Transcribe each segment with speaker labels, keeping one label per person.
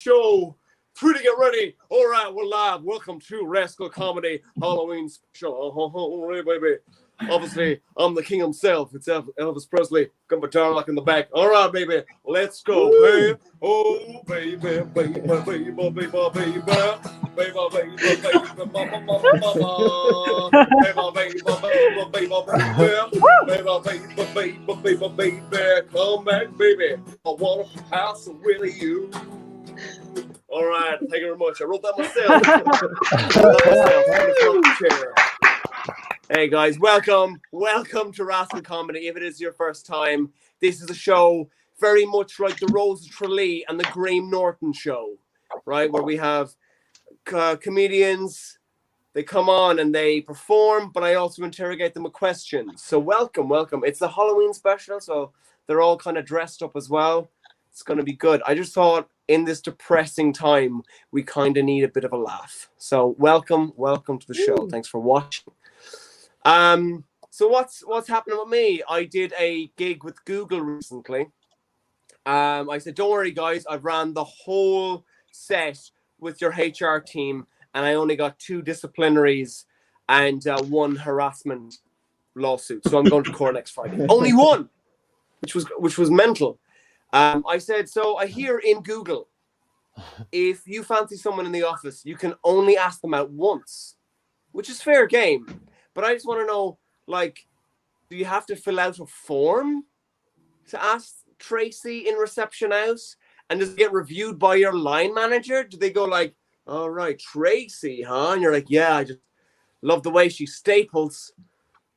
Speaker 1: show. Three to get ready. All right, we're live. Welcome to Rascal Comedy Halloween special. Oh, baby. Obviously, I'm the king himself. It's Elvis Presley. Got my guitar lock in the back. All right, baby. Let's go. Hey, oh, baby, baby, baby, baby, baby, baby, baby, come back, baby. I want to pass with you. All right, thank you very much. I wrote that myself. Hey guys, welcome to Rascal Comedy. If it is your first time, this is a show very much like the Rose of Tralee and the Graham Norton show, right? Where we have comedians, they come on and they perform, but I also interrogate them with questions. So welcome. It's the Halloween special, so they're all kind of dressed up as well. It's going to be good. I just thought in this depressing time, we kind of need a bit of a laugh. So welcome to the show. Thanks for watching. So what's happening with me? I did a gig with Google recently. I said, don't worry guys, I've ran the whole set with your HR team and I only got 2 disciplinaries and 1 harassment lawsuit. So I'm going to court next Friday. Only 1, which was mental. I said, so I hear in Google, if you fancy someone in the office, you can only ask them out once, which is fair game. But I just want to know, like, do you have to fill out a form to ask Tracy in reception out? And does it get reviewed by your line manager? Do they go like, all right, Tracy, huh? And you're like, yeah, I just love the way she staples.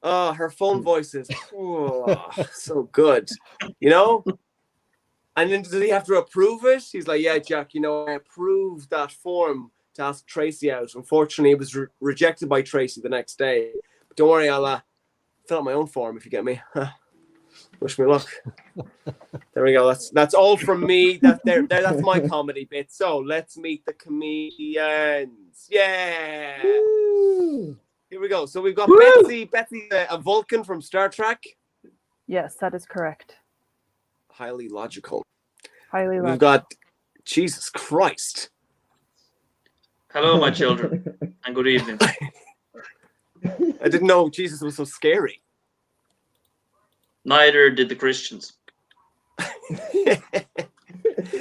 Speaker 1: Oh, her phone voice is so good, you know? And then does he have to approve it? He's like, yeah, Jack, I approved that form to ask Tracy out. Unfortunately, it was rejected by Tracy the next day. But don't worry, I'll fill out my own form if you get me. Wish me luck. There we go. That's all from me. That's my comedy bit. So let's meet the comedians. Yeah. Woo. Here we go. So we've got Betsy. Betsy, a Vulcan from Star Trek.
Speaker 2: Yes, that is correct.
Speaker 1: Highly logical.
Speaker 2: We've
Speaker 1: got Jesus Christ.
Speaker 3: Hello, my children, and good evening.
Speaker 1: I didn't know Jesus was so scary.
Speaker 3: Neither did the Christians.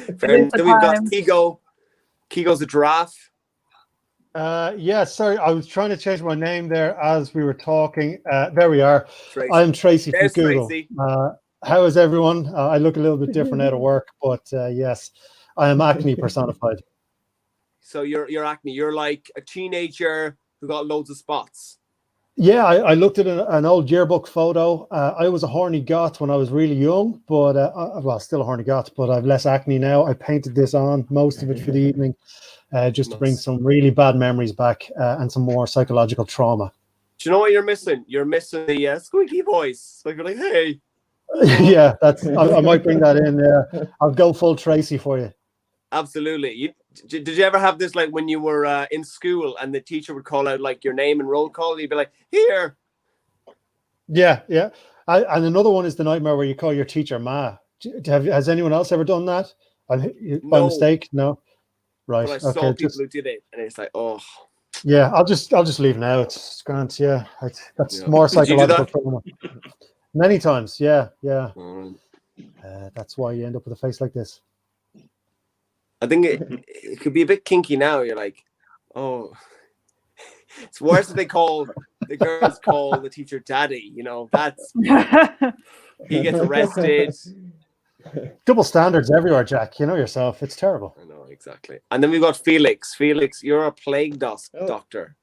Speaker 1: Then we've got Keego. Keego's a giraffe.
Speaker 4: Yeah, sorry, I was trying to change my name there as we were talking. There we are. Tracy. I'm Tracy from Google. Tracy. How is everyone? I look a little bit different out of work, but yes, I am acne personified.
Speaker 1: So you're acne. You're like a teenager who got loads of spots.
Speaker 4: Yeah, I looked at an old yearbook photo. I was a horny goth when I was really young, but well, still a horny goth, but I've less acne now. I painted this on, most of it for the evening, just to bring some really bad memories back and some more psychological trauma.
Speaker 1: Do you know what you're missing? You're missing the squeaky voice. Like you're like, hey.
Speaker 4: Yeah, I might bring that in. I'll go full Tracy for you.
Speaker 1: Absolutely. Did you ever have this like when you were in school and the teacher would call out like your name and roll call? You'd be like, here.
Speaker 4: Yeah. And another one is the nightmare where you call your teacher Ma. Has anyone else ever done that? By mistake? No. Right.
Speaker 1: But I saw people who did it, and it's like, oh.
Speaker 4: Yeah, I'll just leave now. It's grand. Yeah, that's more psychological trauma. Many times. Yeah. That's why you end up with a face like this.
Speaker 1: I think it could be a bit kinky now. You're like, oh, it's worse if the girls call the teacher daddy. That's he gets arrested.
Speaker 4: Double standards everywhere, Jack. You know yourself. It's terrible.
Speaker 1: I know, exactly. And then we've got Felix. Felix, you're a plague doctor.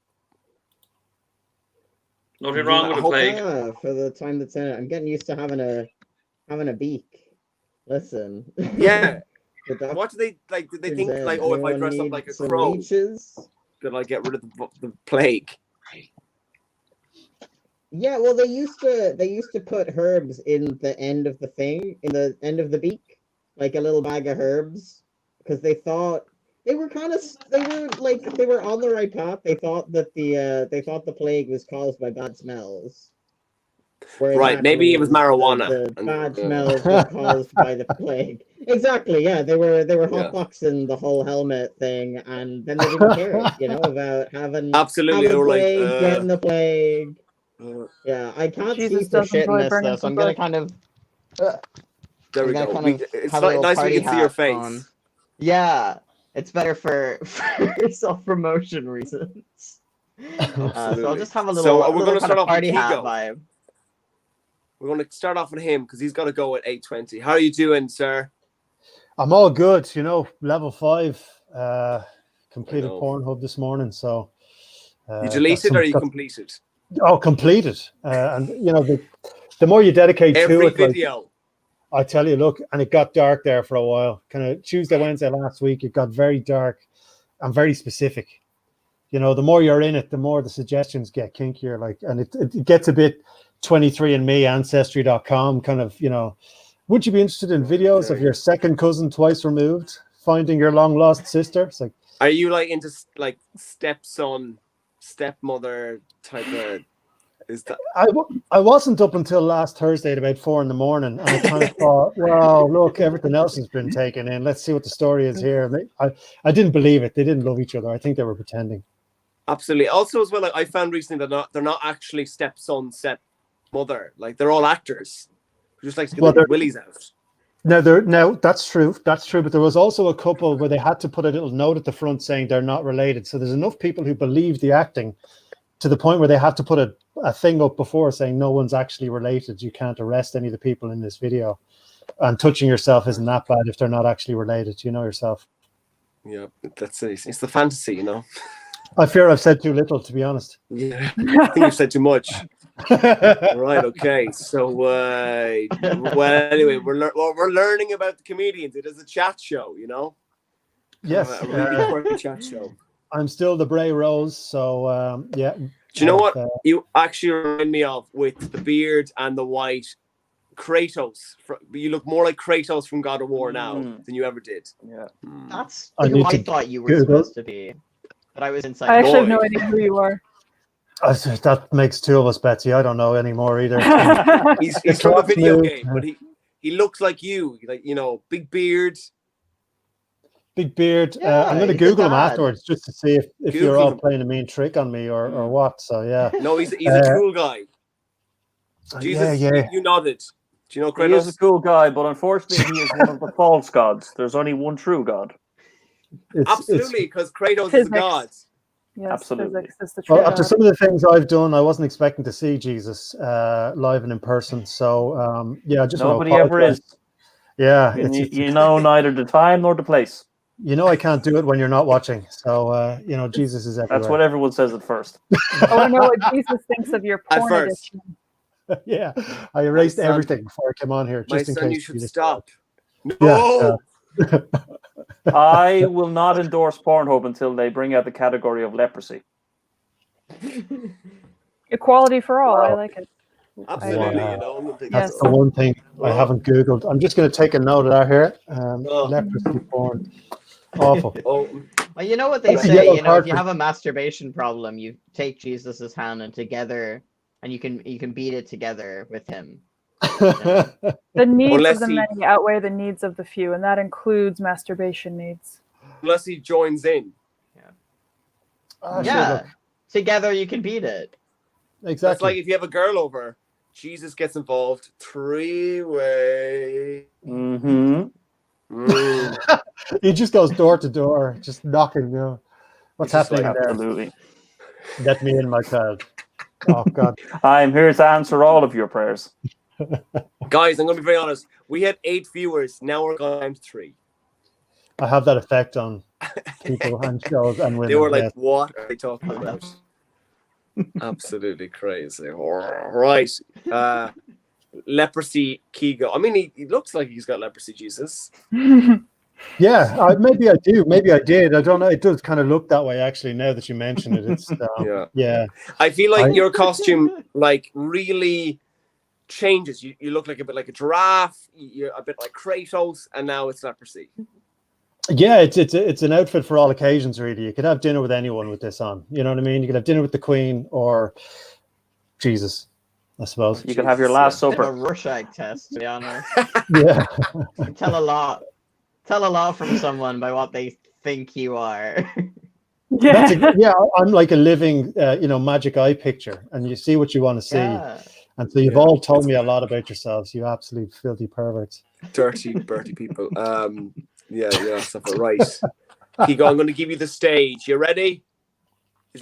Speaker 3: Nothing wrong with a plague.
Speaker 5: For the time that's in it, I'm getting used to having a beak. Listen.
Speaker 1: Yeah. What do they like? Did they think like, oh, if I dress up like a crow, could I get rid of the plague?
Speaker 5: Yeah, well, they used to put herbs in the end of the the beak, like a little bag of herbs, because they thought they were on the right path. They thought that the plague was caused by bad smells. Where
Speaker 1: Right, maybe it was marijuana.
Speaker 5: The bad smells were caused by the plague. Exactly, yeah. They were hotboxing the whole helmet thing, and then they didn't care, about having
Speaker 1: Absolutely, they were
Speaker 5: plague,
Speaker 1: like,
Speaker 5: getting the plague.
Speaker 1: uh,
Speaker 5: Yeah, I can't
Speaker 2: Jesus
Speaker 5: see for
Speaker 2: does
Speaker 5: shit in
Speaker 2: enjoy
Speaker 5: this
Speaker 2: burning
Speaker 5: though, so
Speaker 2: some
Speaker 5: I'm gonna
Speaker 2: bush.
Speaker 5: kind of
Speaker 1: there we
Speaker 5: gonna
Speaker 1: go.
Speaker 5: kind of
Speaker 1: It's
Speaker 5: have a little
Speaker 1: nice we
Speaker 5: party
Speaker 1: can see your
Speaker 5: hat
Speaker 1: face.
Speaker 5: on. Yeah, it's better for self-promotion reasons. So I'll just have a little,
Speaker 1: So we're going to
Speaker 5: kind
Speaker 1: start
Speaker 5: of
Speaker 1: off with
Speaker 5: party hat
Speaker 1: Keego.
Speaker 5: vibe.
Speaker 1: We're going to start off with him because he's got to go at 8:20. How are you doing, sir?
Speaker 4: I'm all good, level 5, completed
Speaker 1: I know.
Speaker 4: Pornhub this morning, so
Speaker 1: You deleted or you completed?
Speaker 4: completed. And the more you dedicate
Speaker 1: Every
Speaker 4: to it,
Speaker 1: video.
Speaker 4: I tell you, look, and it got dark there for a while. Kind of Tuesday, Wednesday last week, it got very dark and very specific. The more you're in it, the more the suggestions get kinkier. And it gets a bit 23andMe, Ancestry.com kind of, would you be interested in videos of your second cousin twice removed, finding your long lost sister? It's like,
Speaker 1: are you into stepson, stepmother type of? Is that?
Speaker 4: I wasn't up until last Thursday at about 4 a.m, and I kind of thought, well, look, everything else has been taken in. Let's see what the story is here. And I didn't believe it. They didn't love each other. I think they were pretending.
Speaker 1: Absolutely. Also, as well, I found recently that they're not actually stepson, stepmother. They're all actors who just like to get their willies out.
Speaker 4: No, that's true. That's true. But there was also a couple where they had to put a little note at the front saying they're not related. So there's enough people who believe the acting to the point where they had to put a thing up before saying no one's actually related. You can't arrest any of the people in this video. And touching yourself isn't that bad if they're not actually related. You know yourself.
Speaker 1: Yeah, that's it. It's the fantasy,
Speaker 4: I fear I've said too little, to be honest.
Speaker 1: Yeah, I think you've said too much. Right, okay. So, anyway, we're learning about the comedians. It is a chat show,
Speaker 4: Yes.
Speaker 1: A really quirky chat show.
Speaker 4: I'm still the Bray Rose, so yeah.
Speaker 1: Do you know what you actually remind me of with the beard and the white? Kratos. You look more like Kratos from God of War now than you ever did.
Speaker 3: Yeah.
Speaker 5: That's who I thought you were supposed to be. But I was inside.
Speaker 2: I actually have no idea who you are.
Speaker 4: That makes two of us, Betsy. I don't know anymore either.
Speaker 1: he's from a video game, but he looks like you. Big beard.
Speaker 4: Big beard.
Speaker 5: Yeah,
Speaker 4: I'm going to Google him afterwards just to see if you're all playing a mean trick on me or what. So, yeah.
Speaker 1: No, he's a cool guy. Jesus,
Speaker 4: yeah.
Speaker 1: You nodded. Do you know Kratos?
Speaker 3: He is a cool guy, but unfortunately he is one of the false gods. There's only one true god.
Speaker 1: Absolutely, because Kratos is a god.
Speaker 2: Yes,
Speaker 3: absolutely.
Speaker 2: Physics is the true
Speaker 4: after
Speaker 2: god.
Speaker 4: some of the things I've done, I wasn't expecting to see Jesus live and in person. So, yeah, just
Speaker 3: nobody ever is.
Speaker 4: Yeah.
Speaker 3: You know neither the time nor the place.
Speaker 4: I can't do it when you're not watching. So, Jesus is everywhere.
Speaker 3: That's what everyone says at first.
Speaker 2: I want to know what Jesus thinks of your porn addiction.
Speaker 4: Yeah, I erased everything before I came on here. Just in case
Speaker 1: you should stop.
Speaker 4: No!
Speaker 1: Yeah,
Speaker 3: I will not endorse Pornhub until they bring out the category of leprosy.
Speaker 2: Equality for all. I like it.
Speaker 1: absolutely.
Speaker 4: Wow.
Speaker 2: Yes.
Speaker 4: That's the one thing I haven't Googled. I'm just going to take a note of that here. Leprosy porn. Awful.
Speaker 5: Well, you know what they
Speaker 4: That's a
Speaker 5: say,
Speaker 4: yellow
Speaker 5: if you have a masturbation problem, you take Jesus's hand and you can beat it together with him.
Speaker 2: The needs of the many outweigh the needs of the few, and that includes masturbation needs.
Speaker 1: Unless he joins in.
Speaker 5: Yeah. Together you can beat it.
Speaker 4: Exactly.
Speaker 1: It's like if you have a girl over, Jesus gets involved. 3-way.
Speaker 4: He just goes door to door, just knocking. What's happening there?
Speaker 3: Absolutely.
Speaker 4: Let me in, my child. Oh God.
Speaker 3: I'm here to answer all of your prayers.
Speaker 1: Guys, I'm going to be very honest. We had 8 viewers. Now we're going to 3.
Speaker 4: I have that effect on people and shows and women.
Speaker 1: They were like, what are they talking about? Absolutely crazy. Right. Leprosy Keego. I mean, he looks like he's got leprosy, Jesus.
Speaker 4: Yeah, maybe I do. Maybe I did. I don't know. It does kind of look that way, actually, now that you mention it. It's yeah.
Speaker 1: I feel like your costume, really changes. You look like a bit like a giraffe. You're a bit like Kratos, and now it's leprosy.
Speaker 4: Yeah, it's an outfit for all occasions, really. You could have dinner with anyone with this on. You know what I mean? You could have dinner with the Queen or Jesus. I suppose.
Speaker 3: You can have your last
Speaker 5: Bit of a
Speaker 3: supper.
Speaker 5: Rorschach test, to be honest.
Speaker 4: Yeah.
Speaker 5: You tell a lot. Tell a lot from someone by what they think you are.
Speaker 2: Yeah.
Speaker 4: I'm like a living, magic eye picture, and you see what you want to see.
Speaker 5: Yeah.
Speaker 4: And so you've all told me a lot about yourselves, you absolute filthy perverts.
Speaker 1: Dirty people. Yeah, stuff right. Keego, I'm going to give you the stage. You ready?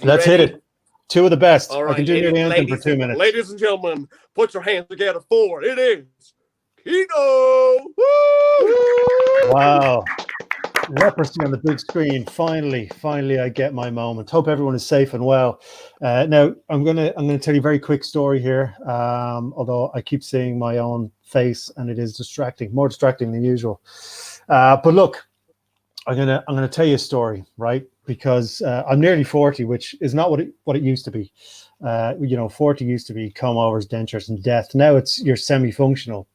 Speaker 4: Let's hit it. Two of the best.
Speaker 1: All right,
Speaker 4: I can do nearly anything for 2 minutes.
Speaker 1: Ladies and gentlemen, put your hands together for it is Keego. Woo!
Speaker 4: Wow. Leprosy on the big screen. Finally, I get my moment. Hope everyone is safe and well. Now, I'm gonna tell you a very quick story here. Although I keep seeing my own face and it is more distracting than usual. But look, I'm gonna tell you a story, right? Because I'm nearly 40, which is not what it used to be. 40 used to be comb overs, dentures, and death. Now you're semi-functional.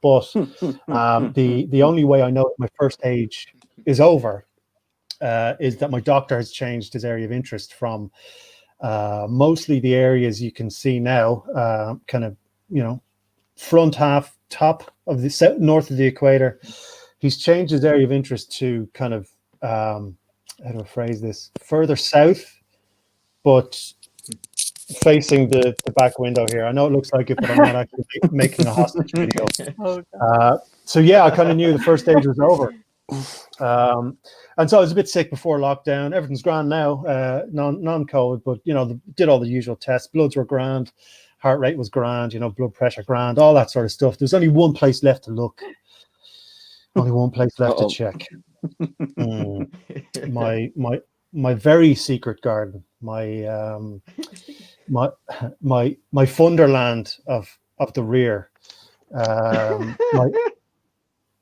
Speaker 4: But the only way I know that my first age is over is that my doctor has changed his area of interest from mostly the areas you can see now, front half, top of the north of the equator. He's changed his area of interest to kind of, how do I phrase this, further south, but facing the back window here. I know it looks like it, but I'm not actually making a hostage video. So yeah, I kind of knew the first stage was over. And so I was a bit sick before lockdown. Everything's grand now, non-COVID, but did all the usual tests. Bloods were grand, heart rate was grand, blood pressure grand, all that sort of stuff. There's only one place left to look. Only one place left to check. My very secret garden, my Funderland of the rear,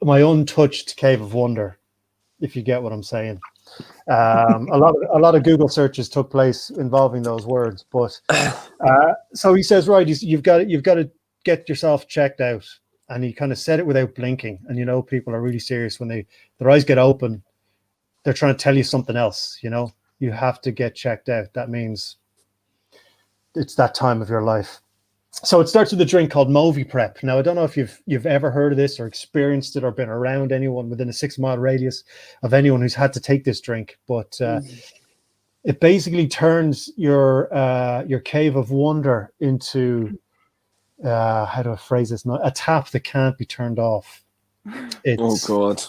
Speaker 4: my untouched cave of wonder, if you get what I'm saying. A lot of Google searches took place involving those words, but so he says, right, you've got to get yourself checked out, and he kind of said it without blinking. And people are really serious when their eyes get open. They're trying to tell you something else. You have to get checked out. That means it's that time of your life. So it starts with a drink called Movi Prep. Now, I don't know if you've ever heard of this or experienced it or been around anyone within a 6-mile radius of anyone who's had to take this drink, but it basically turns your cave of wonder into how do I phrase this? A tap that can't be turned off.
Speaker 1: Oh God!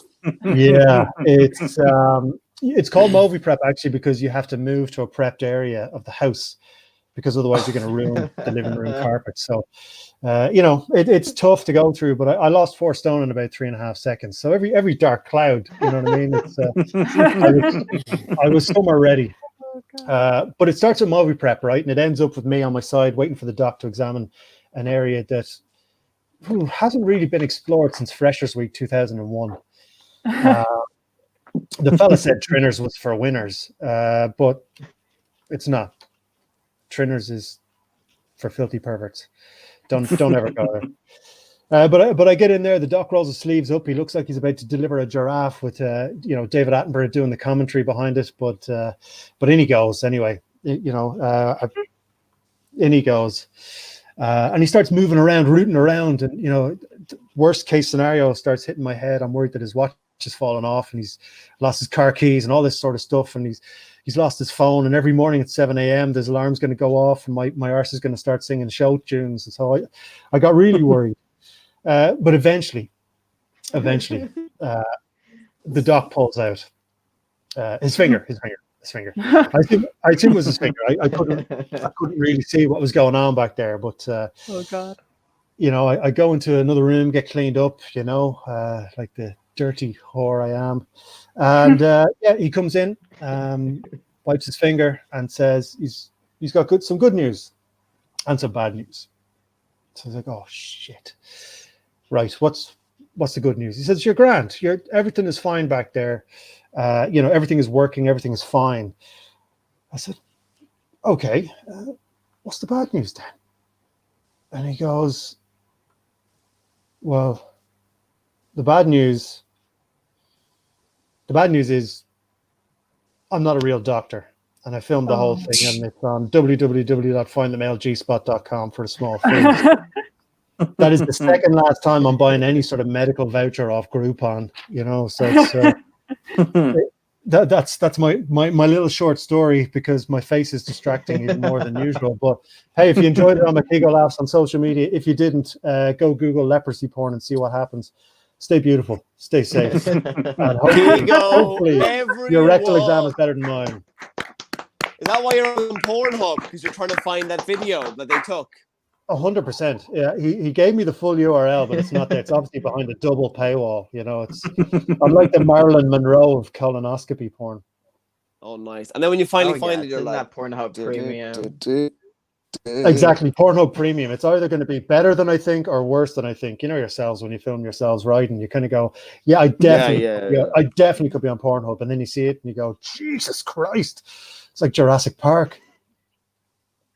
Speaker 4: Yeah, it's called Movi Prep actually because you have to move to a prepped area of the house, because otherwise you're going to ruin the living room carpet. So, it's tough to go through, but I lost 4 stone in about 3.5 seconds. So every dark cloud, you know what I mean? I was somewhere ready. But it starts with Movi Prep, right? And it ends up with me on my side waiting for the doc to examine an area that hasn't really been explored since Freshers Week 2001. The fella said Trinners was for winners, but it's not. Trinners is for filthy perverts. Don't ever go there. But I get in there. The doc rolls his sleeves up. He looks like he's about to deliver a giraffe with David Attenborough doing the commentary behind it. But in he goes anyway. In he goes, and he starts moving around, rooting around, and worst case scenario starts hitting my head. I'm worried that his watch has fallen off and he's lost his car keys and all this sort of stuff, and he's lost his phone, and every morning at 7 a.m. his alarm's going to go off and my arse is going to start singing show tunes. And so I got really worried. But eventually, the doc pulls out his finger. I think it was his finger. I couldn't really see what was going on back there. But
Speaker 2: oh God,
Speaker 4: I go into another room, get cleaned up. Like the dirty whore I am, and he comes in, wipes his finger, and says he's got some good news and some bad news. So I was like, oh shit. Right, what's the good news? He says, you're grand. Everything is fine back there. Everything is working. Everything is fine. I said, okay, what's the bad news then? And he goes, well, the bad news is I'm not a real doctor, and I filmed the whole thing, and it's on www.findthemailgspot.com for a small fee. That is the second last time I'm buying any sort of medical voucher off Groupon, so it's that's my little short story, because my face is distracting even more than usual. But hey, if you enjoyed it on my Keego Laughs on social media, if you didn't, go Google leprosy porn and see what happens. Stay beautiful, stay safe, and hopefully your rectal exam is better than mine.
Speaker 1: Is that why you're on Pornhub? Because you're trying to find that video that they took?
Speaker 4: 100%. Yeah, he gave me the full URL, but it's not there. It's obviously behind a double paywall. I'm like the Marilyn Monroe of colonoscopy porn.
Speaker 1: Oh, nice. And then when you finally find it, you're like,
Speaker 5: that Pornhub Premium.
Speaker 4: Exactly, Pornhub Premium. It's either going to be better than I think or worse than I think. You know yourselves, when you film yourselves riding, you kind of go, "Yeah, I definitely could be on Pornhub," and then you see it and you go, "Jesus Christ!" It's like Jurassic Park.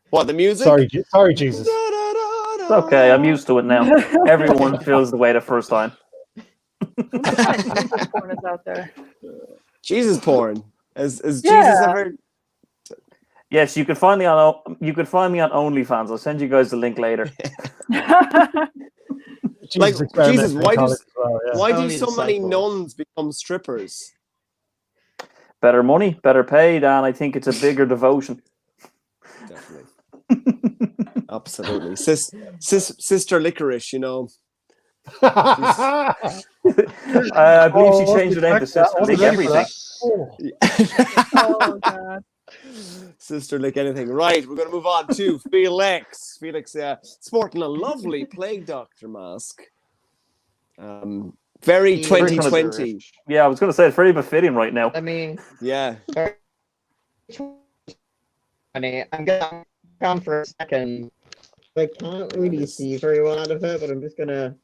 Speaker 1: What, the music?
Speaker 4: Sorry, Jesus.
Speaker 3: It's okay, I'm used to it now. Everyone feels the way the first time.
Speaker 2: Porn is out there.
Speaker 1: Jesus porn. Has Jesus ever?
Speaker 3: Yes, you can find me on OnlyFans. I'll send you guys the link later.
Speaker 1: Jesus, why do so many nuns become strippers?
Speaker 3: Better money, better paid, and I think it's a bigger devotion.
Speaker 1: Definitely. Absolutely. Sister Licorice,
Speaker 3: I believe she changed her name to Sister Lick Everything.
Speaker 2: Oh, God.
Speaker 1: Sister Lick Anything. Right, we're going to move on to Felix. Felix, sporting a lovely Plague Doctor mask. Very 2020.
Speaker 3: Yeah, I was going to say it's very befitting right now.
Speaker 5: I mean,
Speaker 1: yeah.
Speaker 5: I'm gonna come for a second. I can't really see very well out of it, but I'm just gonna.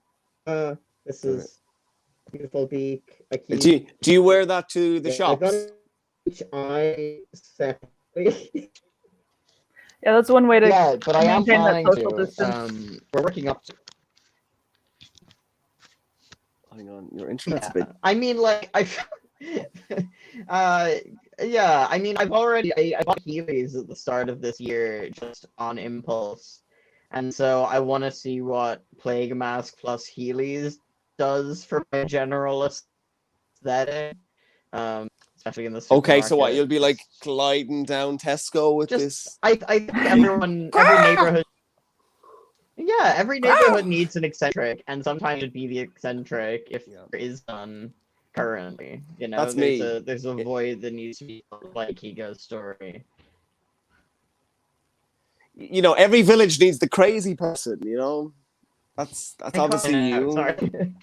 Speaker 5: This is beautiful beak.
Speaker 1: Do you wear that to the shops?
Speaker 5: I got each eye separately.
Speaker 2: Yeah, that's one way to
Speaker 5: but I am
Speaker 2: maintain that
Speaker 5: trying
Speaker 2: social
Speaker 5: to.
Speaker 2: distance.
Speaker 5: We're working up to.
Speaker 1: Hang on, your internet's a bit.
Speaker 5: I mean, like yeah, I mean, I bought Heelys at the start of this year just on impulse, and so I want to see what Plague Mask plus Heelys does for my general aesthetic, especially in the supermarket.
Speaker 1: Okay, so what, you'll be like gliding down Tesco with this?
Speaker 5: I think every neighborhood. Yeah, every neighborhood needs an eccentric, and sometimes it'd be the eccentric if there is none currently.
Speaker 1: That's me.
Speaker 5: There's a void that needs to be filled, like Keego's story.
Speaker 1: Every village needs the crazy person. That's obviously you.
Speaker 5: Sorry.
Speaker 2: To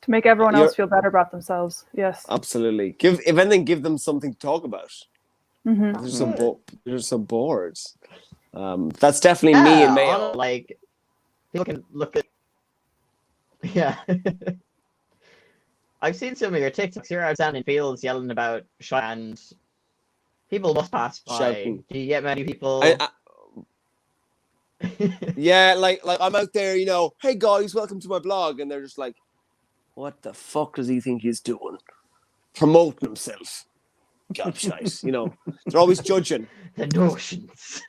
Speaker 2: make everyone else feel better about themselves. Yes.
Speaker 1: Absolutely. If anything, give them something to talk about.
Speaker 2: Mm-hmm.
Speaker 1: They're so bored. That's definitely me in Mayo.
Speaker 5: Like, people can look at. Yeah. I've seen some of your TikToks. You're out down in fields yelling about shot, and people must pass by.
Speaker 1: Shouting.
Speaker 5: Do you get many people?
Speaker 1: Yeah, like I'm out there, hey guys, welcome to my blog, and they're just like, what the fuck does he think he's doing? Promoting himself. Gobshite, They're always judging.
Speaker 5: The notions.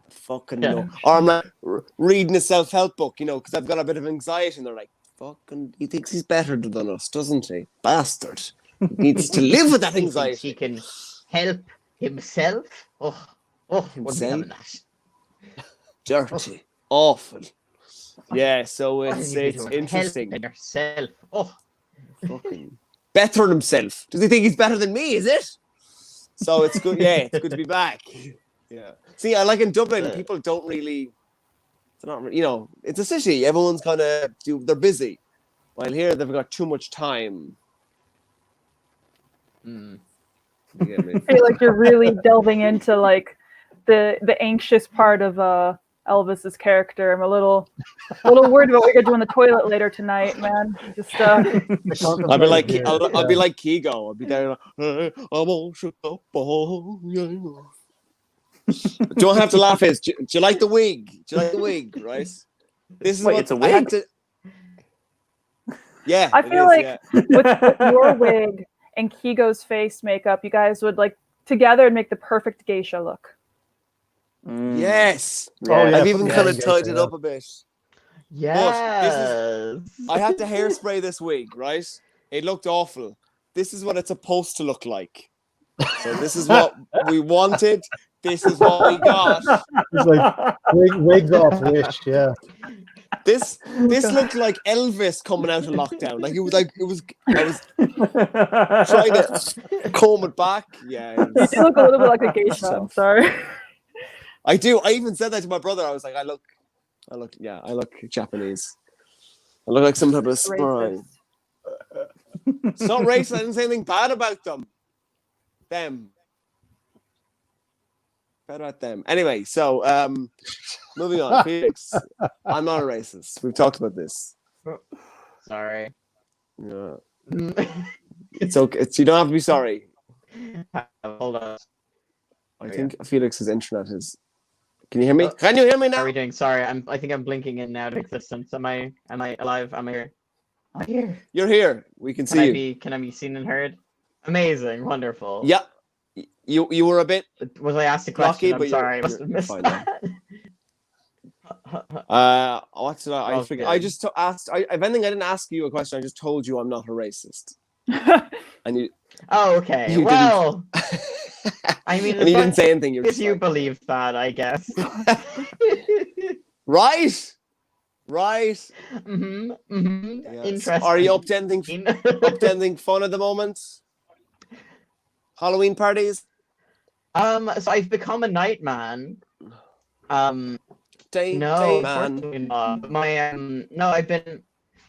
Speaker 1: Fucking no. Or I'm like reading a self-help book, because I've got a bit of anxiety, and they're like, fucking, he thinks he's better than us, doesn't he? Bastard. He needs to live with that anxiety.
Speaker 5: He can help himself. Oh, what's having that?
Speaker 1: Dirty. Awful. Yeah, so it's interesting.
Speaker 5: Help yourself. Oh.
Speaker 1: Fucking better himself. Does he think he's better than me, is it? So it's good. Yeah, it's good to be back. Yeah. See, I like in Dublin, people don't really. They're not, it's a city. Everyone's kind of they're busy, while here they've got too much time.
Speaker 2: You get me? I feel like you're really delving into like the anxious part of Elvis's character. I'm a little worried about what you're gonna do in the toilet later tonight, man. Just
Speaker 1: I'll be like Keego. I'll be there. I won't shut up. Don't have to laugh. Do you like the wig? Do you like the wig? Right. This is
Speaker 3: it's a wig.
Speaker 1: Yeah.
Speaker 2: I feel like with your wig and Keego's face makeup, you guys would like together and make the perfect geisha look.
Speaker 1: Yes.
Speaker 4: Oh, yeah,
Speaker 1: I've even
Speaker 4: put
Speaker 1: kind
Speaker 4: the
Speaker 1: of
Speaker 4: geisha,
Speaker 1: tied it
Speaker 4: yeah.
Speaker 1: up a bit.
Speaker 5: Yes.
Speaker 1: I had to hairspray this week, right? It looked awful. This is what it's supposed to look like. So this is what we wanted. This is what we got.
Speaker 4: It's like wigs off Wish, yeah.
Speaker 1: This looked like Elvis coming out of lockdown. I was trying to comb it back. Yeah.
Speaker 2: You do look a little bit like a geisha. I'm
Speaker 1: tough.
Speaker 2: sorry.
Speaker 1: I do. I even said that to my brother. I was like, I look Japanese. I look like some type of spy.
Speaker 2: Racist.
Speaker 1: It's not racist. I didn't say anything bad about them. Them. Bad about them. Anyway, so moving on. Felix, I'm not a racist. We've talked about this.
Speaker 5: Sorry.
Speaker 1: Yeah. It's okay. You don't have to be sorry.
Speaker 5: Hold on.
Speaker 1: I think Felix's internet is. Can you hear me? Can you hear me
Speaker 5: How
Speaker 1: now?
Speaker 5: are we doing? Sorry, I think I'm blinking in and out of existence. Am I alive? Am I here? I'm here.
Speaker 1: You're here. We can see you.
Speaker 5: Can I be seen and heard? Amazing, wonderful.
Speaker 1: Yeah. You were a bit.
Speaker 5: Was I asked a
Speaker 1: Lucky,
Speaker 5: question?
Speaker 1: but
Speaker 5: I'm sorry, I
Speaker 1: you're-
Speaker 5: must have
Speaker 1: you're
Speaker 5: missed
Speaker 1: fine
Speaker 5: that.
Speaker 1: What did I
Speaker 5: Oh,
Speaker 1: forget?
Speaker 5: good.
Speaker 1: I just asked. If anything, I didn't ask you a question. I just told you I'm not a racist. And you.
Speaker 5: Oh, okay.
Speaker 1: You
Speaker 5: Well, I mean,
Speaker 1: And you didn't say anything. You're
Speaker 5: if
Speaker 1: just
Speaker 5: you
Speaker 1: like,
Speaker 5: believe that, I guess.
Speaker 1: right.
Speaker 5: Yes. Interesting.
Speaker 1: Are you up to anything fun at the moment? Halloween parties?
Speaker 5: So I've become a night man.
Speaker 1: Day
Speaker 5: No,
Speaker 1: man.
Speaker 5: unfortunately not. I've been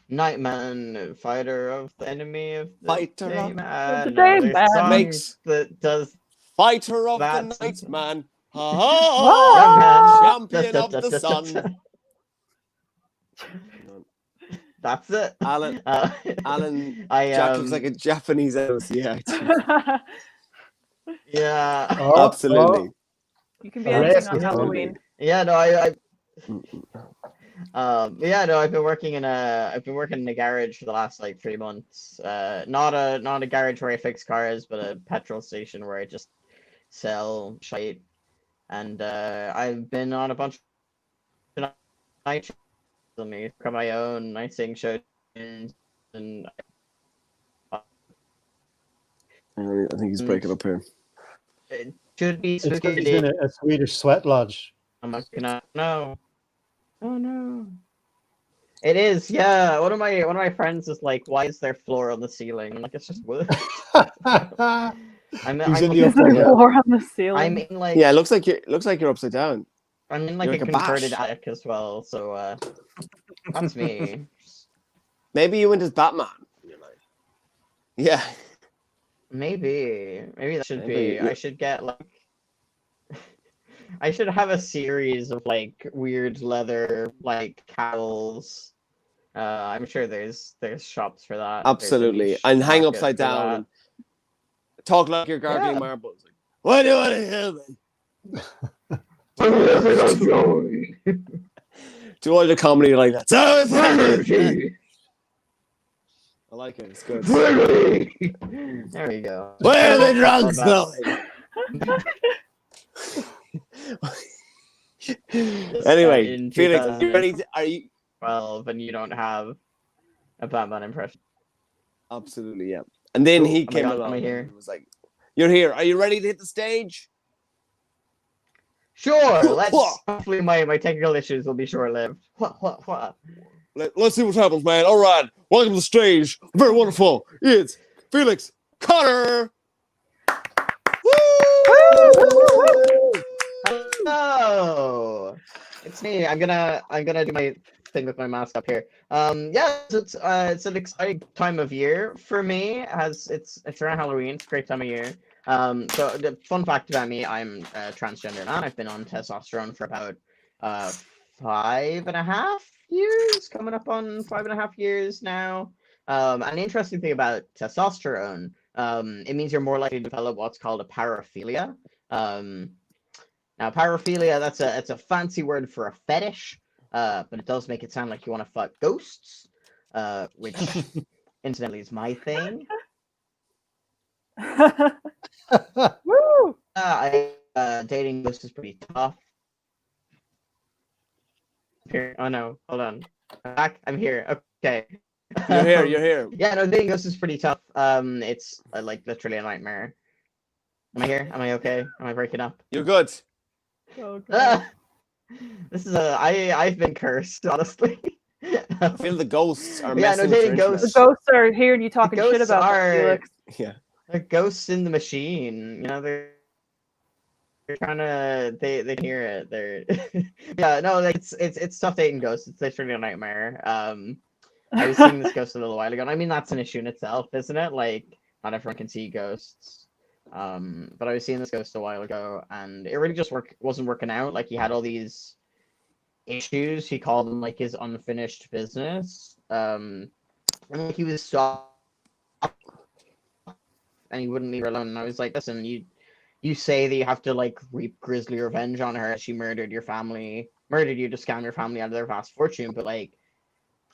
Speaker 5: night man, fighter of the enemy of the
Speaker 1: Fighter
Speaker 5: day
Speaker 1: of
Speaker 5: man.
Speaker 2: the day
Speaker 5: there's
Speaker 2: man.
Speaker 5: songs
Speaker 1: Makes-
Speaker 5: that does
Speaker 1: Fighter of the
Speaker 5: That's-
Speaker 1: night man.
Speaker 2: Ah!
Speaker 1: Champion of the sun.
Speaker 5: That's it.
Speaker 1: Alan
Speaker 5: Jack
Speaker 1: Jack looks like a Japanese house. Yeah.
Speaker 5: Yeah.
Speaker 4: Oh,
Speaker 1: Absolutely.
Speaker 2: You can be
Speaker 4: Oh,
Speaker 2: anything on
Speaker 4: racist,
Speaker 2: Halloween.
Speaker 5: Yeah, no, I've been working in a garage for the last like 3 months. Not a garage where I fix cars, but a petrol station where I just sell shite. And I've been on a bunch of night shows on me for my own night sing shows, and
Speaker 1: I think he's breaking up here.
Speaker 5: it should be
Speaker 4: It's because
Speaker 5: spooky.
Speaker 4: he's in a Swedish sweat lodge.
Speaker 5: I'm not gonna. No. Oh no. It is, yeah. One of my friends is like, "Why is there floor on the ceiling?" I'm like, "It's just wood." I'm
Speaker 4: He's in the
Speaker 5: like,
Speaker 4: upper
Speaker 2: There's a
Speaker 4: Yeah.
Speaker 2: floor on the ceiling.
Speaker 5: I'm in like
Speaker 1: Yeah, it looks like you're upside down.
Speaker 5: I'm in like
Speaker 1: you're
Speaker 5: a
Speaker 1: like a
Speaker 5: converted
Speaker 1: bash.
Speaker 5: attic as well, so that's me.
Speaker 1: Maybe you went as Batman. Yeah.
Speaker 5: Maybe that should
Speaker 1: Maybe,
Speaker 5: be.
Speaker 1: yeah.
Speaker 5: I should get like. I should have a series of like weird leather like cowls. I'm sure there's shops for that. There's a
Speaker 1: Absolutely.
Speaker 5: niche
Speaker 1: And hang
Speaker 5: market
Speaker 1: upside
Speaker 5: for
Speaker 1: down
Speaker 5: that.
Speaker 1: and talk like you're gargling
Speaker 5: Yeah.
Speaker 1: marbles. Like, what do you want to hear me? Do all the comedy like that. So it's I like it. It's good.
Speaker 5: There we go.
Speaker 1: Where are the drugs going? Anyway,
Speaker 5: in
Speaker 1: Felix, are you ready? Are you
Speaker 5: 12 and you don't have a Batman impression.
Speaker 1: absolutely? Yeah. And then he
Speaker 5: Am I
Speaker 1: came
Speaker 5: on- am
Speaker 1: along
Speaker 5: I here?
Speaker 1: and was like, "You're here. Are you ready to hit the stage?"
Speaker 5: Sure, let's. Hopefully, my technical issues will be short-lived.
Speaker 1: Let's see what happens, man. All right. Welcome to the stage. Very wonderful. It's Felix O'Connor.
Speaker 5: Hello, it's me. I'm gonna do my thing with my mask up here. It's an exciting time of year for me, as it's around Halloween. It's a great time of year. So the fun fact about me, I'm a transgender man. I've been on testosterone for about 5.5 years, coming up on 5.5 years now. And the interesting thing about testosterone, it means you're more likely to develop what's called a paraphilia. Now paraphilia, it's a fancy word for a fetish, but it does make it sound like you want to fuck ghosts, which incidentally is my thing.
Speaker 2: Woo!
Speaker 5: dating ghosts is pretty tough. Here, oh no, hold on. I'm back. I'm here. Okay.
Speaker 1: You're here. You're here.
Speaker 5: Yeah, no, dating ghosts is pretty tough. It's like literally a nightmare. Am I here? Am I okay? Am I breaking up?
Speaker 1: You're good.
Speaker 2: Oh, God.
Speaker 5: Ah! This is I've been cursed, honestly.
Speaker 1: I feel the ghosts are
Speaker 5: Yeah, no,
Speaker 1: messing with your
Speaker 5: dating
Speaker 1: internet.
Speaker 2: The ghosts are hearing you talking shit
Speaker 5: ghosts
Speaker 2: about them,
Speaker 5: are-
Speaker 2: Felix.
Speaker 1: Yeah.
Speaker 5: They're ghosts in the machine. You know, they're trying to they can hear it. They're yeah, no, like, it's tough dating ghosts. It's literally a nightmare. I was seeing this ghost a little while ago, and I mean that's an issue in itself, isn't it? Like not everyone can see ghosts. But I was seeing this ghost a while ago, and it really just wasn't working out. Like he had all these issues. He called them like his unfinished business. And like he was so, and he wouldn't leave her alone. And I was like, listen, you say that you have to like reap grisly revenge on her. She murdered you to scam your family out of their vast fortune, but like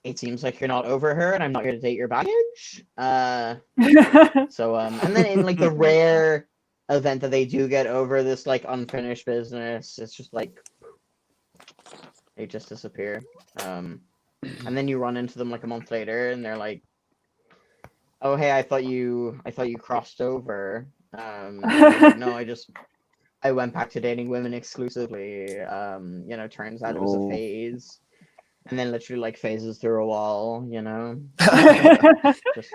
Speaker 5: it seems like you're not over her, and I'm not here to date your baggage. So and then in like the rare event that they do get over this like unfinished business, it's just like they just disappear. And then you run into them like a month later, and they're like, "Oh hey, I thought you crossed over." Like, no, I went back to dating women exclusively. You know, turns out it was a phase. And then literally like phases through a wall, you know.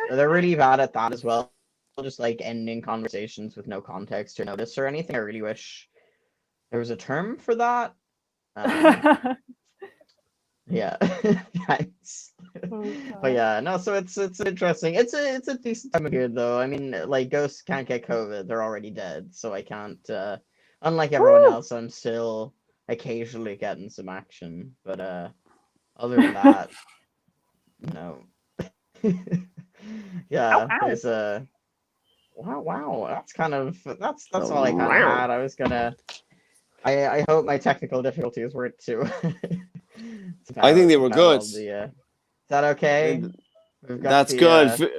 Speaker 5: They're really bad at that as well. Just like ending conversations with no context or notice or anything. I really wish there was a term for that. Yeah, thanks. But yeah, no. So it's interesting. It's a decent time of year though. I mean, like ghosts can't get COVID; they're already dead. So I can't. Unlike everyone else, I'm still occasionally getting some action. But other than that, no. Yeah,
Speaker 2: Ow, ow.
Speaker 5: there's a wow. That's all I kind of had. I was gonna. I hope my technical difficulties weren't too.
Speaker 1: I think they were good.
Speaker 5: Is that okay?
Speaker 1: That's good.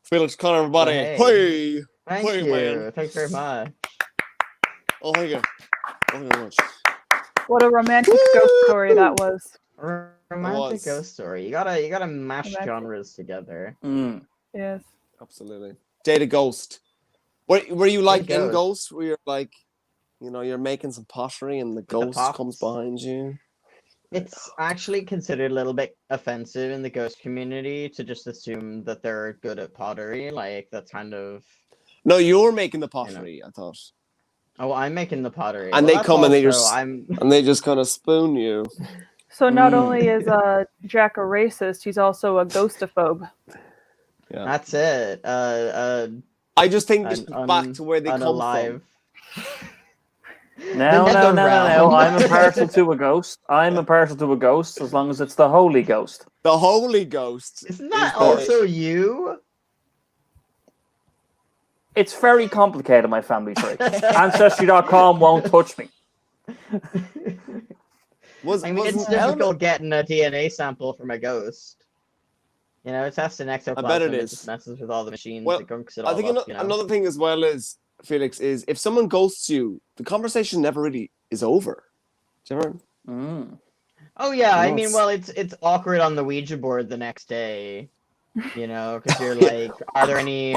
Speaker 1: Felix O'Connor, everybody.
Speaker 5: Hey.
Speaker 1: Hey.
Speaker 5: Thank
Speaker 1: Hey,
Speaker 5: you.
Speaker 1: man.
Speaker 5: Thanks very much.
Speaker 1: Oh, thank you. Thank you very much.
Speaker 2: What a romantic ghost story that was.
Speaker 5: Romantic ghost story. You gotta mash
Speaker 2: Romantic.
Speaker 5: genres together.
Speaker 2: Yes.
Speaker 1: Absolutely. Date a ghost. Were you like in
Speaker 5: Ghost.
Speaker 1: Ghost? Where you're like, you know, you're making some pottery and the ghost
Speaker 5: pots.
Speaker 1: comes behind you?
Speaker 5: It's actually considered a little bit offensive in the ghost community to just assume that they're good at pottery. Like that's kind of.
Speaker 1: No, you're making the pottery, I thought.
Speaker 5: Oh, I'm making the pottery.
Speaker 1: And
Speaker 5: Well,
Speaker 1: they come and they
Speaker 5: also-
Speaker 1: just
Speaker 5: I'm.
Speaker 1: and they just kind of spoon you.
Speaker 2: So not only is Jack a racist, he's also a ghostophobe.
Speaker 1: Yeah.
Speaker 5: That's it.
Speaker 1: I just think just back to where they come
Speaker 5: unalive.
Speaker 1: from.
Speaker 3: No.
Speaker 5: realm.
Speaker 3: I'm impartial to a ghost. I'm impartial to a ghost as long as it's the Holy Ghost.
Speaker 1: The Holy Ghost.
Speaker 5: Isn't that
Speaker 1: is the-
Speaker 5: also you?
Speaker 3: It's very complicated, my family tree. Ancestry.com won't touch me.
Speaker 1: Was,
Speaker 5: I mean,
Speaker 1: was
Speaker 5: it's difficult getting a DNA sample from a ghost. You know, it's testing ectoplasm.
Speaker 1: I bet it
Speaker 5: It
Speaker 1: is.
Speaker 5: just messes with all the machines.
Speaker 1: Well,
Speaker 5: it gunks it all
Speaker 1: I think
Speaker 5: up, you know?
Speaker 1: another thing as well is, Felix, is if someone ghosts you, the conversation never really is over. Do you ever?
Speaker 5: Oh yeah, I mean,
Speaker 1: Yes.
Speaker 5: well, it's awkward on the Ouija board the next day. You know, because you're like, are there any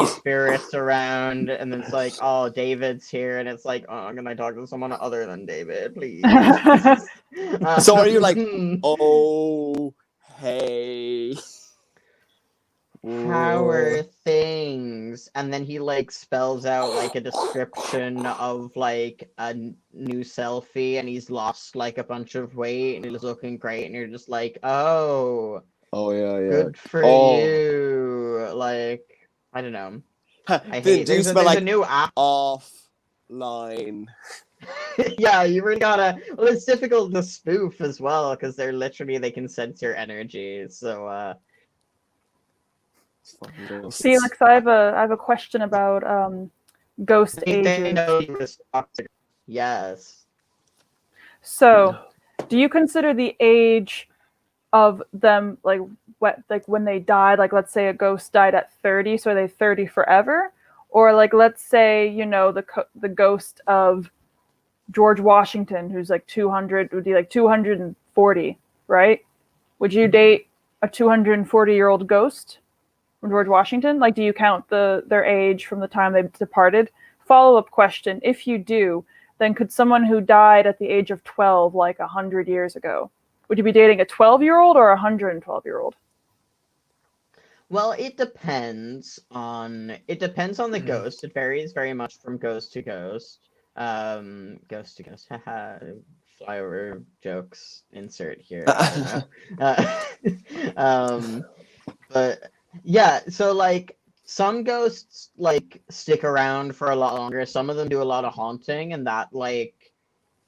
Speaker 5: spirits around? And then it's like, oh, David's here, and it's like, oh, can I talk to someone other than David, please?
Speaker 1: So are you like,
Speaker 5: hmm.
Speaker 1: oh, hey.
Speaker 5: How are things? And then he like spells out like a description of like a new selfie, and he's lost like a bunch of weight, and he's looking great, and you're just like, oh,
Speaker 1: yeah.
Speaker 5: good for
Speaker 1: Oh.
Speaker 5: you. Like, I don't know. I
Speaker 1: Do
Speaker 5: hate
Speaker 1: you
Speaker 5: there's
Speaker 1: spell like
Speaker 5: a new app.
Speaker 1: offline?
Speaker 5: Yeah, you really gotta. Well, it's difficult to spoof as well because they can sense your energy. So,
Speaker 2: Felix, I have a question about ghost
Speaker 5: they
Speaker 2: ages.
Speaker 5: know you respond to- Yes.
Speaker 2: So, do you consider the age of them like when they died? Like, let's say a ghost died at 30, so are they 30 forever? Or like, let's say the ghost of George Washington, who's like 200, would be like 240, right? Would you date a 240-year-old ghost from George Washington? Like, do you count their age from the time they departed? Follow-up question: if you do, then could someone who died at the age of 12, like 100 years ago, would you be dating a 12-year-old or a 112-year-old?
Speaker 5: Well, it depends on the ghost. It varies very much from ghost to ghost. Ghost to ghost. Haha. Flyover jokes insert here. I don't know. But yeah, so like some ghosts like stick around for a lot longer. Some of them do a lot of haunting, and that like,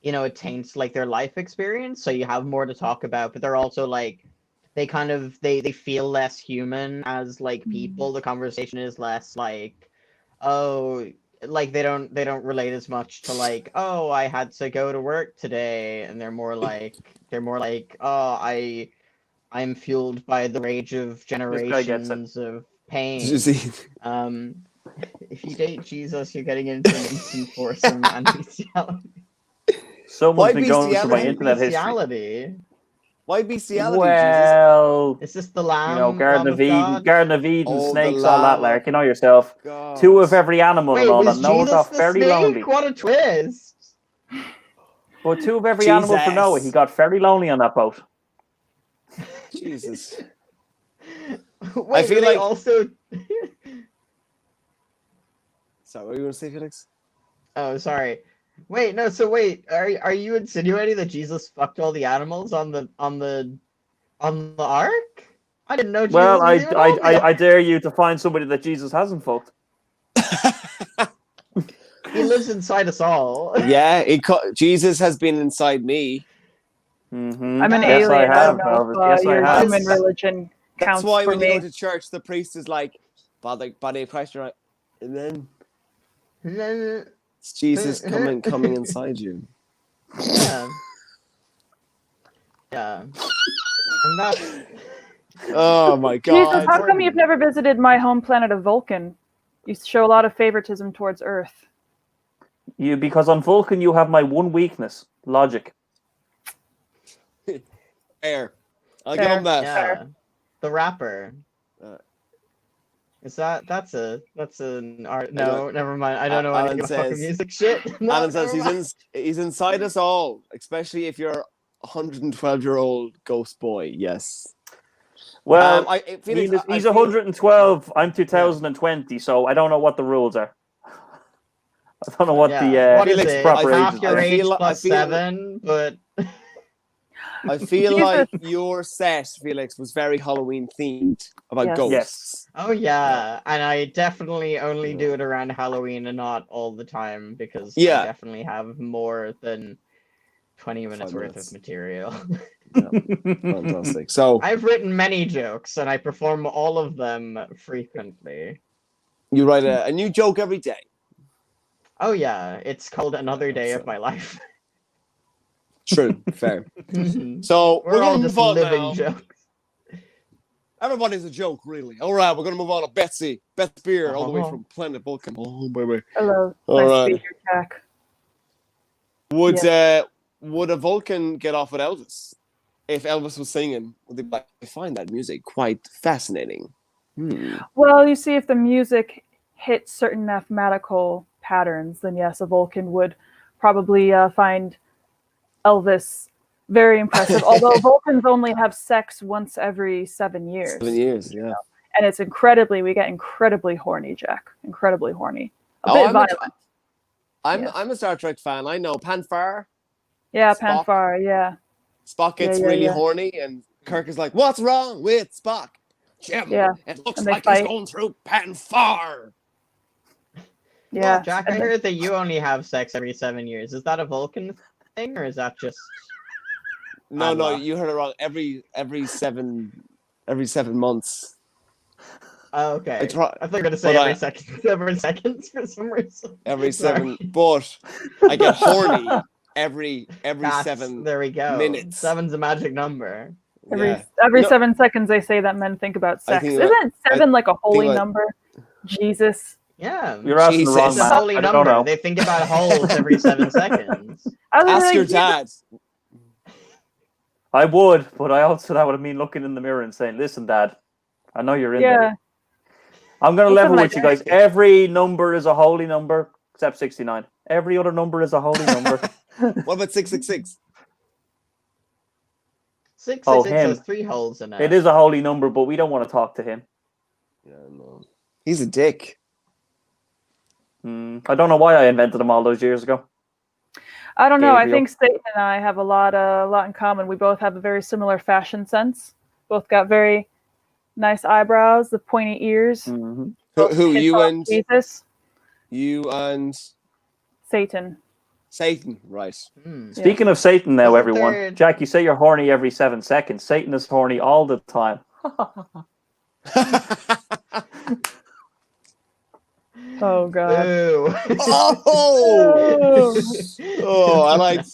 Speaker 5: you know, it taints like their life experience. So you have more to talk about, but they're also like they kind of they feel less human as like people. The conversation is less like, oh, like they don't relate as much to like, oh, I had to go to work today, and they're more like oh, I'm fueled by the rage of generations of pain.
Speaker 1: Did you see?
Speaker 5: If you date Jesus, you're getting into an instant foursome and bestiality.
Speaker 3: Someone's
Speaker 1: Why
Speaker 3: been going through my
Speaker 1: bestiality?
Speaker 3: internet history.
Speaker 5: Bestiality.
Speaker 1: Why bestiality?
Speaker 3: Well,
Speaker 5: Is this the lamb?
Speaker 3: you know, Garden of Eden,
Speaker 1: Oh, the
Speaker 3: snakes, all that,
Speaker 1: lamb.
Speaker 3: Lark. You know yourself.
Speaker 1: God.
Speaker 3: Two of every animal
Speaker 5: Wait,
Speaker 3: and all
Speaker 5: was
Speaker 3: that. Noah
Speaker 5: Jesus
Speaker 3: got
Speaker 5: the
Speaker 3: very
Speaker 5: snake?
Speaker 3: lonely.
Speaker 5: What a twist!
Speaker 3: But two of every animal for
Speaker 1: Jesus.
Speaker 3: Noah. He got very lonely on that boat.
Speaker 1: Jesus.
Speaker 5: Wait,
Speaker 1: I feel
Speaker 5: were they
Speaker 1: like-
Speaker 5: also.
Speaker 1: Sorry, what were you going to say, Felix?
Speaker 5: Oh, sorry. Wait, no. So wait, are you insinuating that Jesus fucked all the animals on the ark? I didn't know Jesus
Speaker 3: Well,
Speaker 5: was even on the
Speaker 3: I dare you to find somebody that Jesus hasn't fucked.
Speaker 5: He lives inside us all.
Speaker 1: Yeah, Jesus has been inside me.
Speaker 3: Mm-hmm.
Speaker 2: I'm an
Speaker 5: Yes,
Speaker 2: alien.
Speaker 3: I
Speaker 2: I
Speaker 3: have,
Speaker 2: don't know
Speaker 3: Elvis.
Speaker 2: if
Speaker 3: Yes, I
Speaker 2: your
Speaker 3: have.
Speaker 2: human religion
Speaker 1: That's
Speaker 2: counts
Speaker 1: why
Speaker 2: for
Speaker 1: when you
Speaker 2: me.
Speaker 1: go to church, the priest is like, body of Christ, you're like, and then it's Jesus coming inside you.
Speaker 5: Yeah. Yeah. And that's
Speaker 1: Oh my God.
Speaker 2: Jesus, how come you've never visited my home planet of Vulcan? You show a lot of favoritism towards Earth.
Speaker 3: Because on Vulcan you have my one weakness: logic.
Speaker 1: Fair. I'll give him that.
Speaker 5: yeah. The rapper.
Speaker 1: Uh,
Speaker 5: Is that's an art? No, never mind. I don't know
Speaker 1: Alan
Speaker 5: anything about fucking
Speaker 1: says-
Speaker 5: music shit. No,
Speaker 1: Alan says
Speaker 5: never mind.
Speaker 1: he's inside us all, especially if you're a 112-year-old ghost boy. Yes.
Speaker 3: Well,
Speaker 1: Felix,
Speaker 3: he's 112. I'm 2020, so I don't know what the rules are. I don't know what
Speaker 5: What is
Speaker 3: the
Speaker 5: it?
Speaker 3: proper age
Speaker 5: Half
Speaker 3: is.
Speaker 5: your
Speaker 1: I
Speaker 5: age
Speaker 1: feel- I
Speaker 5: plus
Speaker 1: feel-
Speaker 5: 7, but
Speaker 1: I feel
Speaker 2: Jesus.
Speaker 1: like your set, Felix, was very Halloween themed about
Speaker 2: Yes.
Speaker 1: ghosts.
Speaker 5: oh yeah, and I definitely only do it around Halloween and not all the time because
Speaker 1: Yeah.
Speaker 5: I definitely have more than 20 minutes
Speaker 1: 5
Speaker 5: worth
Speaker 1: minutes.
Speaker 5: of material.
Speaker 1: Fantastic. So
Speaker 5: I've written many jokes and I perform all of them frequently.
Speaker 1: you write a new joke every day.
Speaker 5: Oh yeah, it's called Another Day of
Speaker 1: So-
Speaker 5: My Life.
Speaker 1: True. Fair.
Speaker 5: We're
Speaker 1: So we're
Speaker 5: all
Speaker 1: going to
Speaker 5: just
Speaker 1: move on
Speaker 5: living
Speaker 1: now.
Speaker 5: jokes.
Speaker 1: Everybody's a joke, really. All right, we're going to move on to Betsy Speer, all the way
Speaker 5: Uh-huh.
Speaker 1: from Planet Vulcan. Oh, baby.
Speaker 2: Hello.
Speaker 1: All
Speaker 2: Nice
Speaker 1: right.
Speaker 2: to be here, Jack.
Speaker 1: Would a Vulcan get off with Elvis? If Elvis was singing, would they be like, I find that music quite fascinating.
Speaker 2: Well, you see, if the music hit certain mathematical patterns, then yes, a Vulcan would probably find Elvis very impressive. Although Vulcans only have sex once every 7 years.
Speaker 1: 7 years, yeah.
Speaker 2: And it's we get incredibly horny, Jack. Incredibly horny. A
Speaker 1: Oh,
Speaker 2: bit
Speaker 1: I'm a-
Speaker 2: violent. Yes.
Speaker 1: I'm a Star Trek fan. I know Panfar.
Speaker 2: Yeah,
Speaker 1: Spock.
Speaker 2: Panfar, yeah.
Speaker 1: Spock gets
Speaker 2: Yeah,
Speaker 1: really
Speaker 2: yeah.
Speaker 1: horny, and Kirk is like, "What's wrong with Spock?" Jim,
Speaker 2: Yeah,
Speaker 1: it looks
Speaker 2: and they
Speaker 1: like
Speaker 2: fight.
Speaker 1: he's going through Panfar.
Speaker 2: Yeah.
Speaker 5: Well, Jack, I
Speaker 2: And then-
Speaker 5: heard that you only have sex every 7 years. Is that a Vulcan thing, or is that just...
Speaker 1: No,
Speaker 5: I'm
Speaker 1: no,
Speaker 5: lost.
Speaker 1: you heard it wrong. Every 7 months.
Speaker 5: Oh, okay.
Speaker 1: I try-
Speaker 5: I thought you were going to say
Speaker 1: but
Speaker 5: every
Speaker 1: I-
Speaker 5: second, several seconds for some reason.
Speaker 1: Every
Speaker 5: Sorry.
Speaker 1: 7, but I get horny every
Speaker 5: That's-
Speaker 1: 7.
Speaker 5: There we go.
Speaker 1: minutes.
Speaker 5: 7's a magic number.
Speaker 2: Every
Speaker 1: No.
Speaker 2: 7 seconds they say that men think about
Speaker 1: I
Speaker 2: sex.
Speaker 1: think
Speaker 2: Isn't 7 like a holy
Speaker 1: about-
Speaker 2: number? Jesus.
Speaker 5: Yeah.
Speaker 3: You're asking the wrong
Speaker 5: It's a
Speaker 3: man.
Speaker 5: holy
Speaker 3: I don't
Speaker 5: number.
Speaker 3: know.
Speaker 5: They think about holes every 7 seconds.
Speaker 2: I was
Speaker 1: Ask
Speaker 2: like,
Speaker 1: your dad.
Speaker 3: I would, but I also that would mean looking in the mirror and saying, "Listen, Dad, I know you're in
Speaker 2: Yeah.
Speaker 3: there. I'm going to
Speaker 2: What's
Speaker 3: level
Speaker 2: up,
Speaker 3: with you guys. Every number is a holy number except 69. Every other number is a holy number."
Speaker 1: What about 666?
Speaker 5: 666 has
Speaker 3: him.
Speaker 5: 3 holes in it.
Speaker 3: It is a holy number, but we don't want to talk to him.
Speaker 1: Yeah, no. He's a dick.
Speaker 3: I don't know why I invented them all those years ago.
Speaker 2: I don't know. I
Speaker 3: Gabriel.
Speaker 2: think Satan and I have a lot in common. We both have a very similar fashion sense. Both got very nice eyebrows, the pointy ears.
Speaker 3: Mm-hmm.
Speaker 1: Who you and
Speaker 2: Jesus? Satan.
Speaker 1: Satan, right?
Speaker 3: Speaking of Satan now,
Speaker 5: Wasn't
Speaker 3: everyone.
Speaker 5: there-
Speaker 3: Jack, you say you're horny every 7 seconds. Satan is horny all the time.
Speaker 2: Oh God.
Speaker 5: Boo.
Speaker 1: Oh! Oh, I like.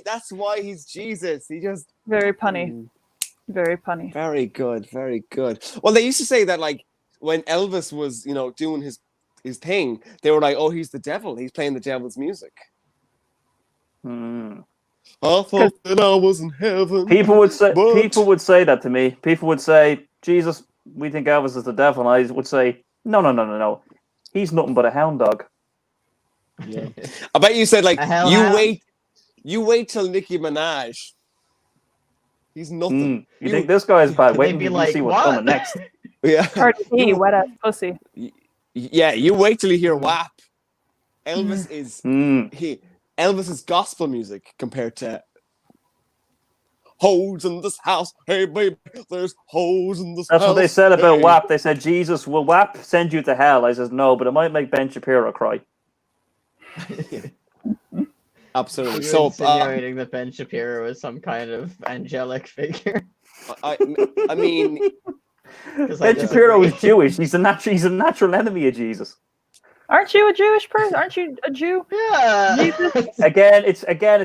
Speaker 1: That's why he's Jesus. He just
Speaker 2: Very punny. Very punny.
Speaker 1: very good, very good. Well, they used to say that like when Elvis was, doing his thing, they were like, "Oh, he's the devil. He's playing the devil's music."
Speaker 3: Mm.
Speaker 1: I thought that I was in heaven.
Speaker 3: People would say that to me. People would say, "Jesus, we think Elvis is the devil." And I would say, No. He's nothing but a hound dog.
Speaker 1: Yeah. I bet you said like
Speaker 5: A hellhound?
Speaker 1: you wait till Nicki Minaj. He's nothing.
Speaker 3: You think this guy is bad? Wait
Speaker 5: They'd be
Speaker 3: until you
Speaker 5: like,
Speaker 3: see what's
Speaker 5: "What?"
Speaker 3: coming next.
Speaker 1: Yeah.
Speaker 2: Cardi B, wet ass pussy.
Speaker 1: Yeah, you wait till you hear WAP. Elvis is Elvis is gospel music compared to hoes in this house. Hey baby, there's hoes in this house.
Speaker 3: That's what they said about
Speaker 1: Hey.
Speaker 3: WAP. They said, Jesus, will WAP send you to hell? I says, no, but it might make Ben Shapiro cry.
Speaker 1: Absolutely.
Speaker 5: You're
Speaker 1: So
Speaker 5: insinuating that Ben Shapiro is some kind of angelic figure.
Speaker 1: I mean
Speaker 5: 'Cause I
Speaker 3: Ben Shapiro is
Speaker 5: disagree.
Speaker 3: Jewish. He's a natural enemy of Jesus.
Speaker 2: Aren't you a Jewish person? Aren't you a Jew?
Speaker 5: Yeah.
Speaker 3: Again, it's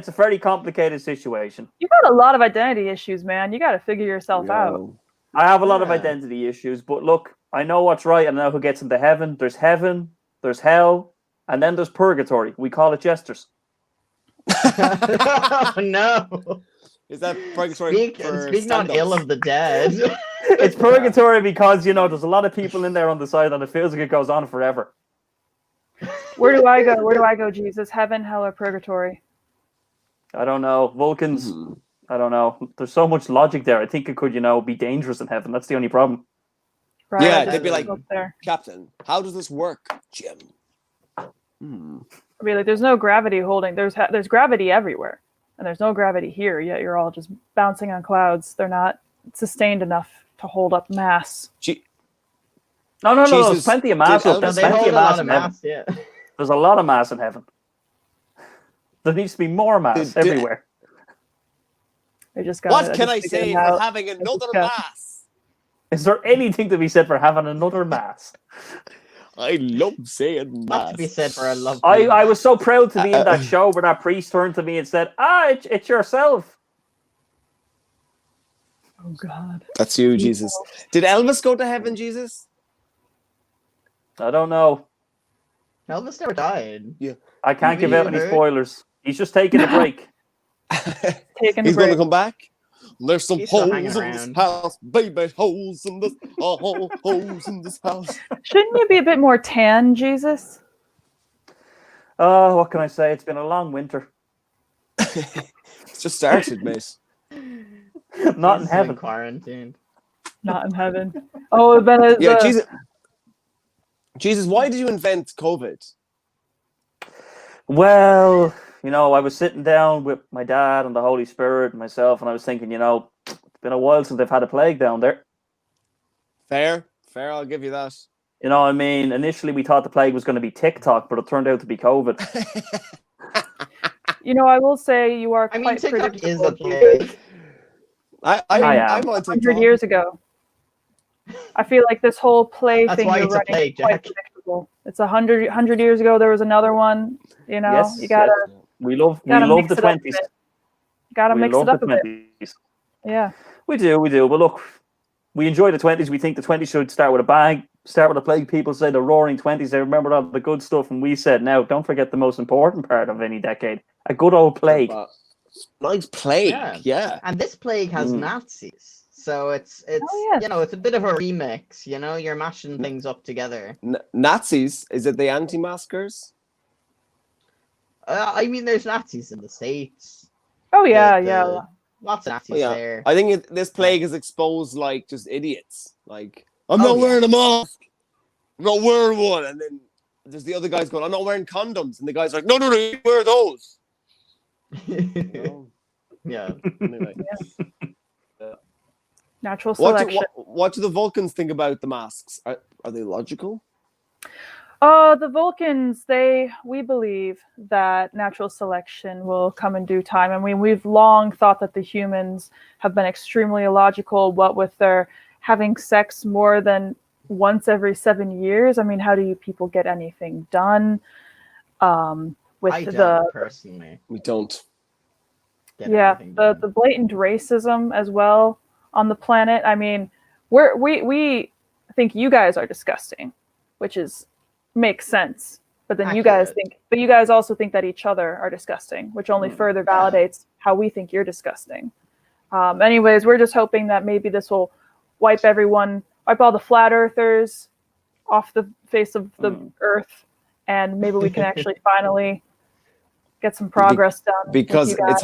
Speaker 3: a very complicated situation.
Speaker 2: You got a lot of identity issues, man. You got to figure yourself out.
Speaker 3: I have a lot of
Speaker 5: Yeah.
Speaker 3: identity issues, but look, I know what's right and I know who gets into heaven. There's hell, and then there's purgatory. We call it jesters.
Speaker 5: Oh, no.
Speaker 1: Is that purgatory
Speaker 5: Speak not
Speaker 1: stand-ups?
Speaker 5: ill of the dead.
Speaker 3: It's purgatory because, there's a lot of people in there on the side and it feels like it goes on forever.
Speaker 2: Where do I go? Where do I go, Jesus? Heaven, hell, or purgatory?
Speaker 3: I don't know. Vulcans, I don't know. There's so much logic there. I think it could, be dangerous in heaven. That's the only problem.
Speaker 2: Right,
Speaker 1: Yeah,
Speaker 2: I
Speaker 1: they'd be
Speaker 2: just
Speaker 1: like,
Speaker 2: go up there.
Speaker 1: Captain, how does this work, Jim?
Speaker 2: Really, there's no gravity holding. There's gravity everywhere, and there's no gravity here. Yet you're all just bouncing on clouds. They're not sustained enough to hold up mass.
Speaker 3: No. There's
Speaker 1: Jesus,
Speaker 3: plenty of mass.
Speaker 1: did
Speaker 3: Look, there's
Speaker 5: They
Speaker 3: plenty
Speaker 5: hold
Speaker 3: of
Speaker 5: a lot
Speaker 3: mass
Speaker 5: of
Speaker 3: in heaven.
Speaker 5: mass, yeah.
Speaker 3: There's a lot of mass in heaven. There needs to be more mass
Speaker 1: Did-
Speaker 3: everywhere.
Speaker 2: They just got.
Speaker 1: What can I say for having another
Speaker 2: Yeah.
Speaker 1: mass?
Speaker 3: Is there anything to be said for having another mass?
Speaker 1: I love saying
Speaker 5: Not
Speaker 1: mass.
Speaker 5: to be said for a love.
Speaker 3: I was so proud to be in that show where that priest turned to me and said, it's yourself.
Speaker 2: Oh God.
Speaker 1: That's you, Jesus. Did Elvis go to heaven, Jesus?
Speaker 3: I don't know.
Speaker 5: Elvis never died.
Speaker 3: I can't
Speaker 5: Maybe
Speaker 3: give out
Speaker 5: you
Speaker 3: any
Speaker 5: heard.
Speaker 3: spoilers. He's just taking a break.
Speaker 2: Taking a
Speaker 1: He's going to
Speaker 2: break.
Speaker 1: come back. There's some
Speaker 5: He's still
Speaker 1: holes
Speaker 5: hanging
Speaker 1: in this
Speaker 5: around.
Speaker 1: house, baby. Holes in this, holes in this house.
Speaker 2: Shouldn't you be a bit more tan, Jesus?
Speaker 3: Oh, what can I say? It's been a long winter.
Speaker 1: It's just started, mate.
Speaker 3: Not in
Speaker 5: He's
Speaker 3: heaven.
Speaker 5: quarantined.
Speaker 2: Not in heaven. Oh, Ben.
Speaker 1: Yeah, Jesus. Jesus, why did you invent COVID?
Speaker 3: Well, I was sitting down with my dad and the Holy Spirit and myself, and I was thinking, it's been a while since they've had a plague down there.
Speaker 1: Fair, I'll give you that.
Speaker 3: You know what I mean? Initially, we thought the plague was going to be TikTok, but it turned out to be COVID.
Speaker 2: I will say you are
Speaker 5: I mean,
Speaker 2: quite
Speaker 5: TikTok is
Speaker 2: predictable.
Speaker 5: a plague.
Speaker 1: I'm on
Speaker 2: 100
Speaker 1: TikTok.
Speaker 2: years ago. I feel like this whole play
Speaker 5: That's
Speaker 2: thing
Speaker 5: why
Speaker 2: you're
Speaker 5: it's a
Speaker 2: running
Speaker 5: plague,
Speaker 2: is quite
Speaker 5: Jack.
Speaker 2: predictable. It's 100 years ago. There was another one. You gotta
Speaker 3: We love
Speaker 2: mix
Speaker 3: the
Speaker 2: it up a
Speaker 3: 20s.
Speaker 2: bit. Gotta
Speaker 3: We
Speaker 2: mix
Speaker 3: love
Speaker 2: it up
Speaker 3: the
Speaker 2: a bit.
Speaker 3: 20s.
Speaker 2: Yeah.
Speaker 3: We do. But look, we enjoy the 20s. We think the 20s should start with a bang. start with a plague. People say the roaring 20s. They remember all the good stuff, and we said, now, don't forget the most important part of any decade. A good old plague.
Speaker 1: Nice plague,
Speaker 5: Yeah.
Speaker 1: yeah.
Speaker 5: And this plague has Nazis. So it's
Speaker 2: yes.
Speaker 5: it's a bit of a remix, you're mashing things up together.
Speaker 1: Nazis? Is it the anti-maskers?
Speaker 5: I mean, there's Nazis in the States.
Speaker 2: Oh yeah.
Speaker 5: Lots of Nazis there.
Speaker 1: I think this plague has exposed like just idiots. Like, I'm
Speaker 5: Oh,
Speaker 1: not
Speaker 5: yeah.
Speaker 1: wearing a mask. I'm not wearing one. And then there's the other guys going, I'm not wearing condoms. And the guy's like, no, you wear those.
Speaker 5: Yeah.
Speaker 1: Anyway.
Speaker 2: Natural selection.
Speaker 1: What do the Vulcans think about the masks? Are they logical?
Speaker 2: The Vulcans, we believe that natural selection will come in due time. I mean, we've long thought that the humans have been extremely illogical, what with their having sex more than once every 7 years. I mean, how do you people get anything done?
Speaker 5: I don't, personally.
Speaker 1: We don't.
Speaker 2: The blatant racism as well on the planet. I mean, we think you guys are disgusting, which makes sense. But then you guys also think that each other are disgusting, which only further validates how we think you're disgusting. Anyways, we're just hoping that maybe this will wipe all the flat earthers off the face of the earth, and maybe we can actually finally get some progress done.
Speaker 1: Because it's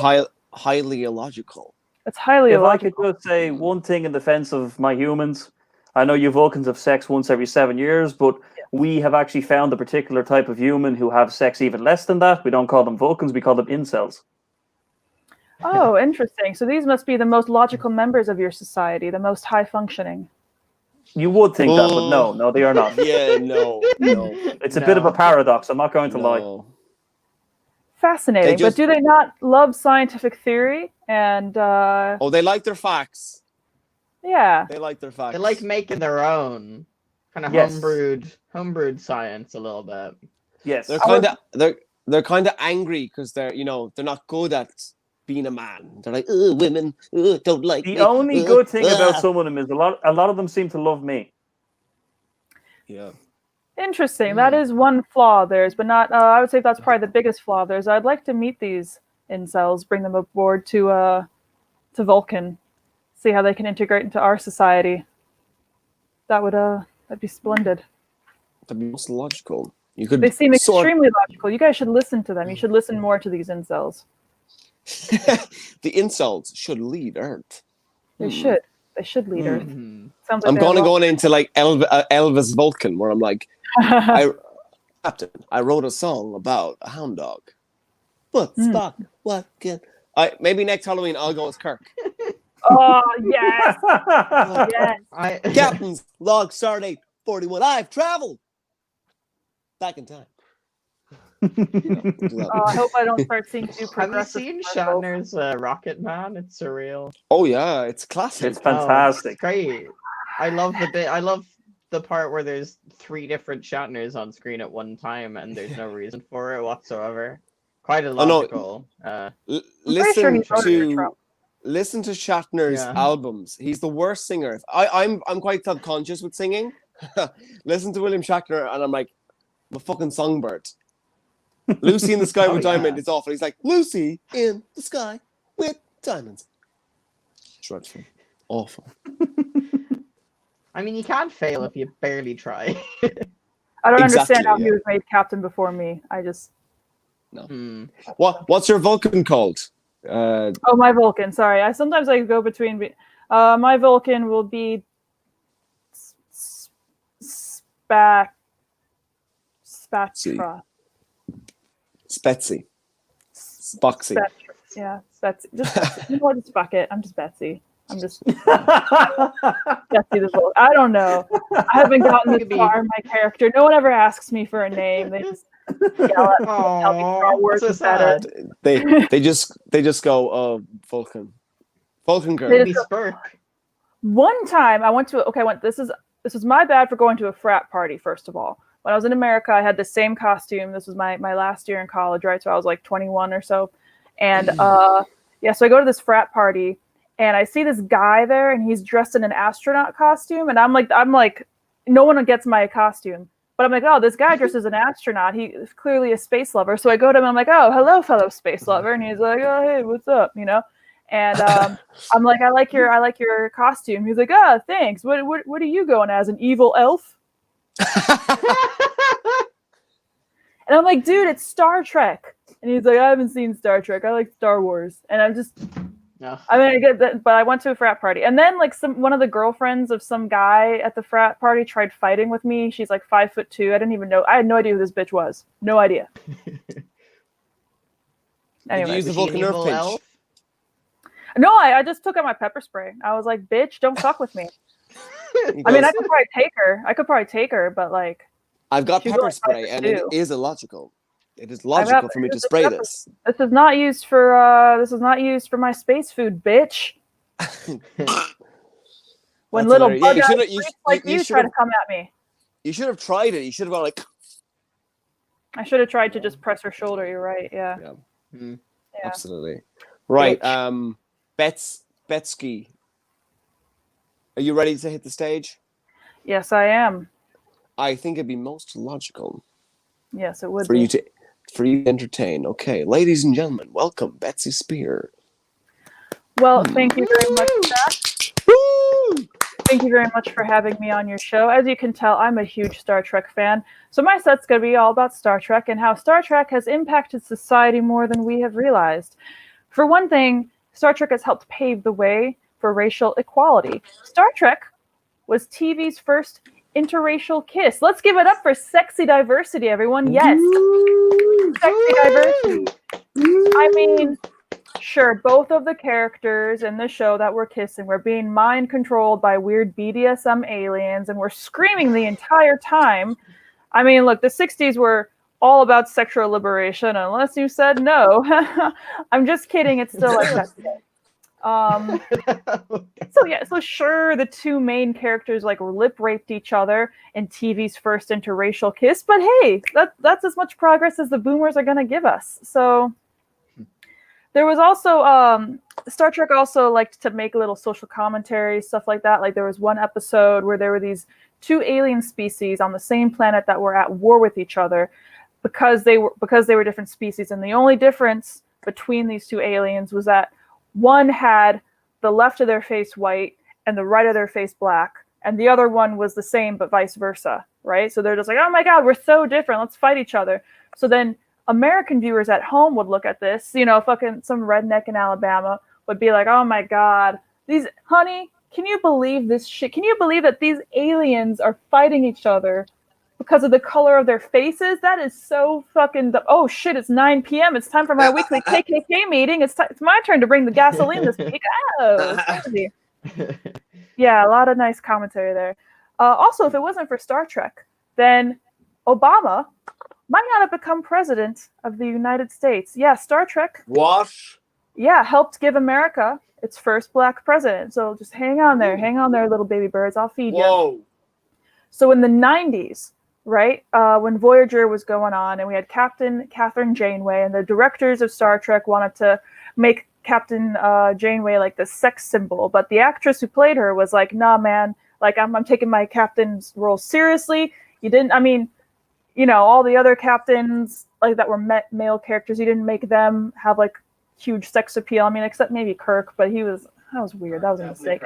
Speaker 1: highly illogical.
Speaker 2: It's highly illogical.
Speaker 3: If I could just say one thing in defense of my humans, I know you Vulcans have sex once every 7 years, but we have actually found a particular type of human who have sex even less than that. We don't call them Vulcans, we call them incels.
Speaker 2: Oh, interesting. So these must be the most logical members of your society, the most high functioning.
Speaker 3: You would think that, but no, they are not.
Speaker 1: Yeah, no.
Speaker 3: It's a bit of a paradox. I'm not going to lie.
Speaker 2: Fascinating. But do they not love scientific theory? And
Speaker 1: they like their facts.
Speaker 2: Yeah.
Speaker 1: They like their facts.
Speaker 5: They like making their own kind of homebrewed science a little bit.
Speaker 3: Yes.
Speaker 1: They're kind of angry because they're not good at being a man. They're like, women don't like me.
Speaker 3: The only good thing about some of them is a lot of them seem to love me.
Speaker 1: Yeah.
Speaker 2: Interesting. That is one flaw of theirs, but not. I would say that's probably the biggest flaw of theirs. I'd like to meet these incels, bring them aboard to Vulcan, see how they can integrate into our society. That'd be splendid.
Speaker 1: That'd be most logical.
Speaker 2: They seem extremely logical. You guys should listen to them. You should listen more to these incels.
Speaker 1: The incels should lead Earth.
Speaker 2: They should. They should lead Earth. Sounds like
Speaker 1: I'm going into like Elvis Vulcan, where I'm like, Captain, I wrote a song about a hound dog. Woodstock, what can maybe next Halloween I'll go as Kirk.
Speaker 2: Oh yes, yes.
Speaker 1: Captain's log stardate 41. I've traveled back in time.
Speaker 2: I hope I don't start seeing too progressive.
Speaker 5: Have you seen Shatner's Rocket Man? It's surreal.
Speaker 1: Oh yeah, it's classic.
Speaker 3: It's fantastic.
Speaker 5: It's great. I love the bit. I love the part where there's 3 different Shatners on screen at one time, and there's no reason for it whatsoever. Quite illogical.
Speaker 1: Listen to Shatner's albums. He's the worst singer. I'm quite subconscious with singing. Listen to William Shatner, and I'm like, I'm a fucking songbird. Lucy in the Sky with Diamond is awful. He's like, Lucy in the sky with diamonds. Dreadful. Awful.
Speaker 5: I mean, you can't fail if you barely try.
Speaker 2: I don't understand how he was made captain before me. I just...
Speaker 1: No. What's your Vulcan called?
Speaker 2: My Vulcan. Sorry. Sometimes I go between... my Vulcan will be... Spatra.
Speaker 1: Spetsy. Spoxy.
Speaker 2: Yeah, Betsy. Just fuck it. I'm just Betsy. I'm just Betsy the Vulcan. I don't know. I haven't gotten this far in my character. No one ever asks me for a name. They just yell at me, tell me Star Wars is better.
Speaker 1: They just go, Vulcan. Vulcan girl.
Speaker 2: One time I went to this is my bad for going to a frat party, first of all. When I was in America, I had the same costume. This was my last year in college, right? So I was like 21 or so. And so I go to this frat party and I see this guy there and he's dressed in an astronaut costume. And I'm like, no one gets my costume. But I'm like, oh, this guy dressed as an astronaut. He is clearly a space lover. So I go to him. I'm like, oh, hello, fellow space lover. And he's like, oh, hey, what's up? You know. And I'm like, I like your costume. He's like, oh, thanks. What are you going as? An evil elf? And I'm like, dude, it's Star Trek. And he's like, I haven't seen Star Trek. I like Star Wars. And I'm just,
Speaker 5: No.
Speaker 2: I mean, I get that, but I went to a frat party. And then like one of the girlfriends of some guy at the frat party tried fighting with me. She's like 5'2". I didn't even know. I had no idea who this bitch was. No idea.
Speaker 1: Did you use the Vulcan nerve pinch?
Speaker 5: Elf?
Speaker 2: No, I just took out my pepper spray. I was like, bitch, don't fuck with me. I mean, I could probably take her, but like,
Speaker 1: I've got
Speaker 2: she's
Speaker 1: pepper
Speaker 2: only
Speaker 1: spray, and it
Speaker 2: 5'2".
Speaker 1: is illogical. It is logical for me to spray this.
Speaker 2: This is not used for my space food, bitch. When little bug like you try to come at me.
Speaker 1: You should have tried it. You should have gone like.
Speaker 2: I should have tried to just press her shoulder. You're right. Yeah.
Speaker 5: Mm.
Speaker 2: Yeah.
Speaker 1: Absolutely. Right. Betsy. Are you ready to hit the stage?
Speaker 2: Yes, I am.
Speaker 1: I think it'd be most logical.
Speaker 2: Yes, it would
Speaker 1: for you to entertain. Okay, ladies and gentlemen, welcome Betsy Speer.
Speaker 2: Well, thank you very much, Zach. Thank you very much for having me on your show. As you can tell, I'm a huge Star Trek fan. So my set's going to be all about Star Trek and how Star Trek has impacted society more than we have realized. For one thing, Star Trek has helped pave the way for racial equality. Star Trek was TV's first interracial kiss. Let's give it up for sexy diversity, everyone. Yes. Sexy diversity. I mean, sure, both of the characters in the show that were kissing were being mind controlled by weird BDSM aliens and were screaming the entire time. I mean, look, the 60s were all about sexual liberation unless you said no. I'm just kidding. It's still like that today. So sure, the two main characters like lip raped each other in TV's first interracial kiss, but hey, that's as much progress as the boomers are gonna give us. So there was also Star Trek also liked to make little social commentary, stuff like that. Like there was one episode where there were these two alien species on the same planet that were at war with each other because they were different species, and the only difference between these two aliens was that one had the left of their face white and the right of their face black, and the other one was the same but vice versa, right? So they're just like, oh my god, we're so different, let's fight each other. So then American viewers at home would look at this, you know, fucking some redneck in Alabama would be like, oh my god, honey, can you believe this shit? Can you believe that these aliens are fighting each other because of the color of their faces? That is so fucking oh shit, it's 9 p.m. It's time for my weekly KKK meeting. It's my turn to bring the gasoline this week. Oh, crazy. Yeah, a lot of nice commentary there. Also, if it wasn't for Star Trek, then Obama might not have become president of the United States. Yeah, Star Trek.
Speaker 1: What?
Speaker 2: Yeah, helped give America its first black president. So just hang on there, little baby birds. I'll feed you.
Speaker 1: Whoa.
Speaker 2: So in the 90s, right, when Voyager was going on, and we had Captain Catherine Janeway, and the directors of Star Trek wanted to make Captain Janeway like the sex symbol, but the actress who played her was like, nah, man, like I'm taking my captain's role seriously. You didn't, I mean, you know, all the other captains like that were male characters, you didn't make them have like huge sex appeal. I mean, except maybe Kirk, but that was weird. That was a mistake.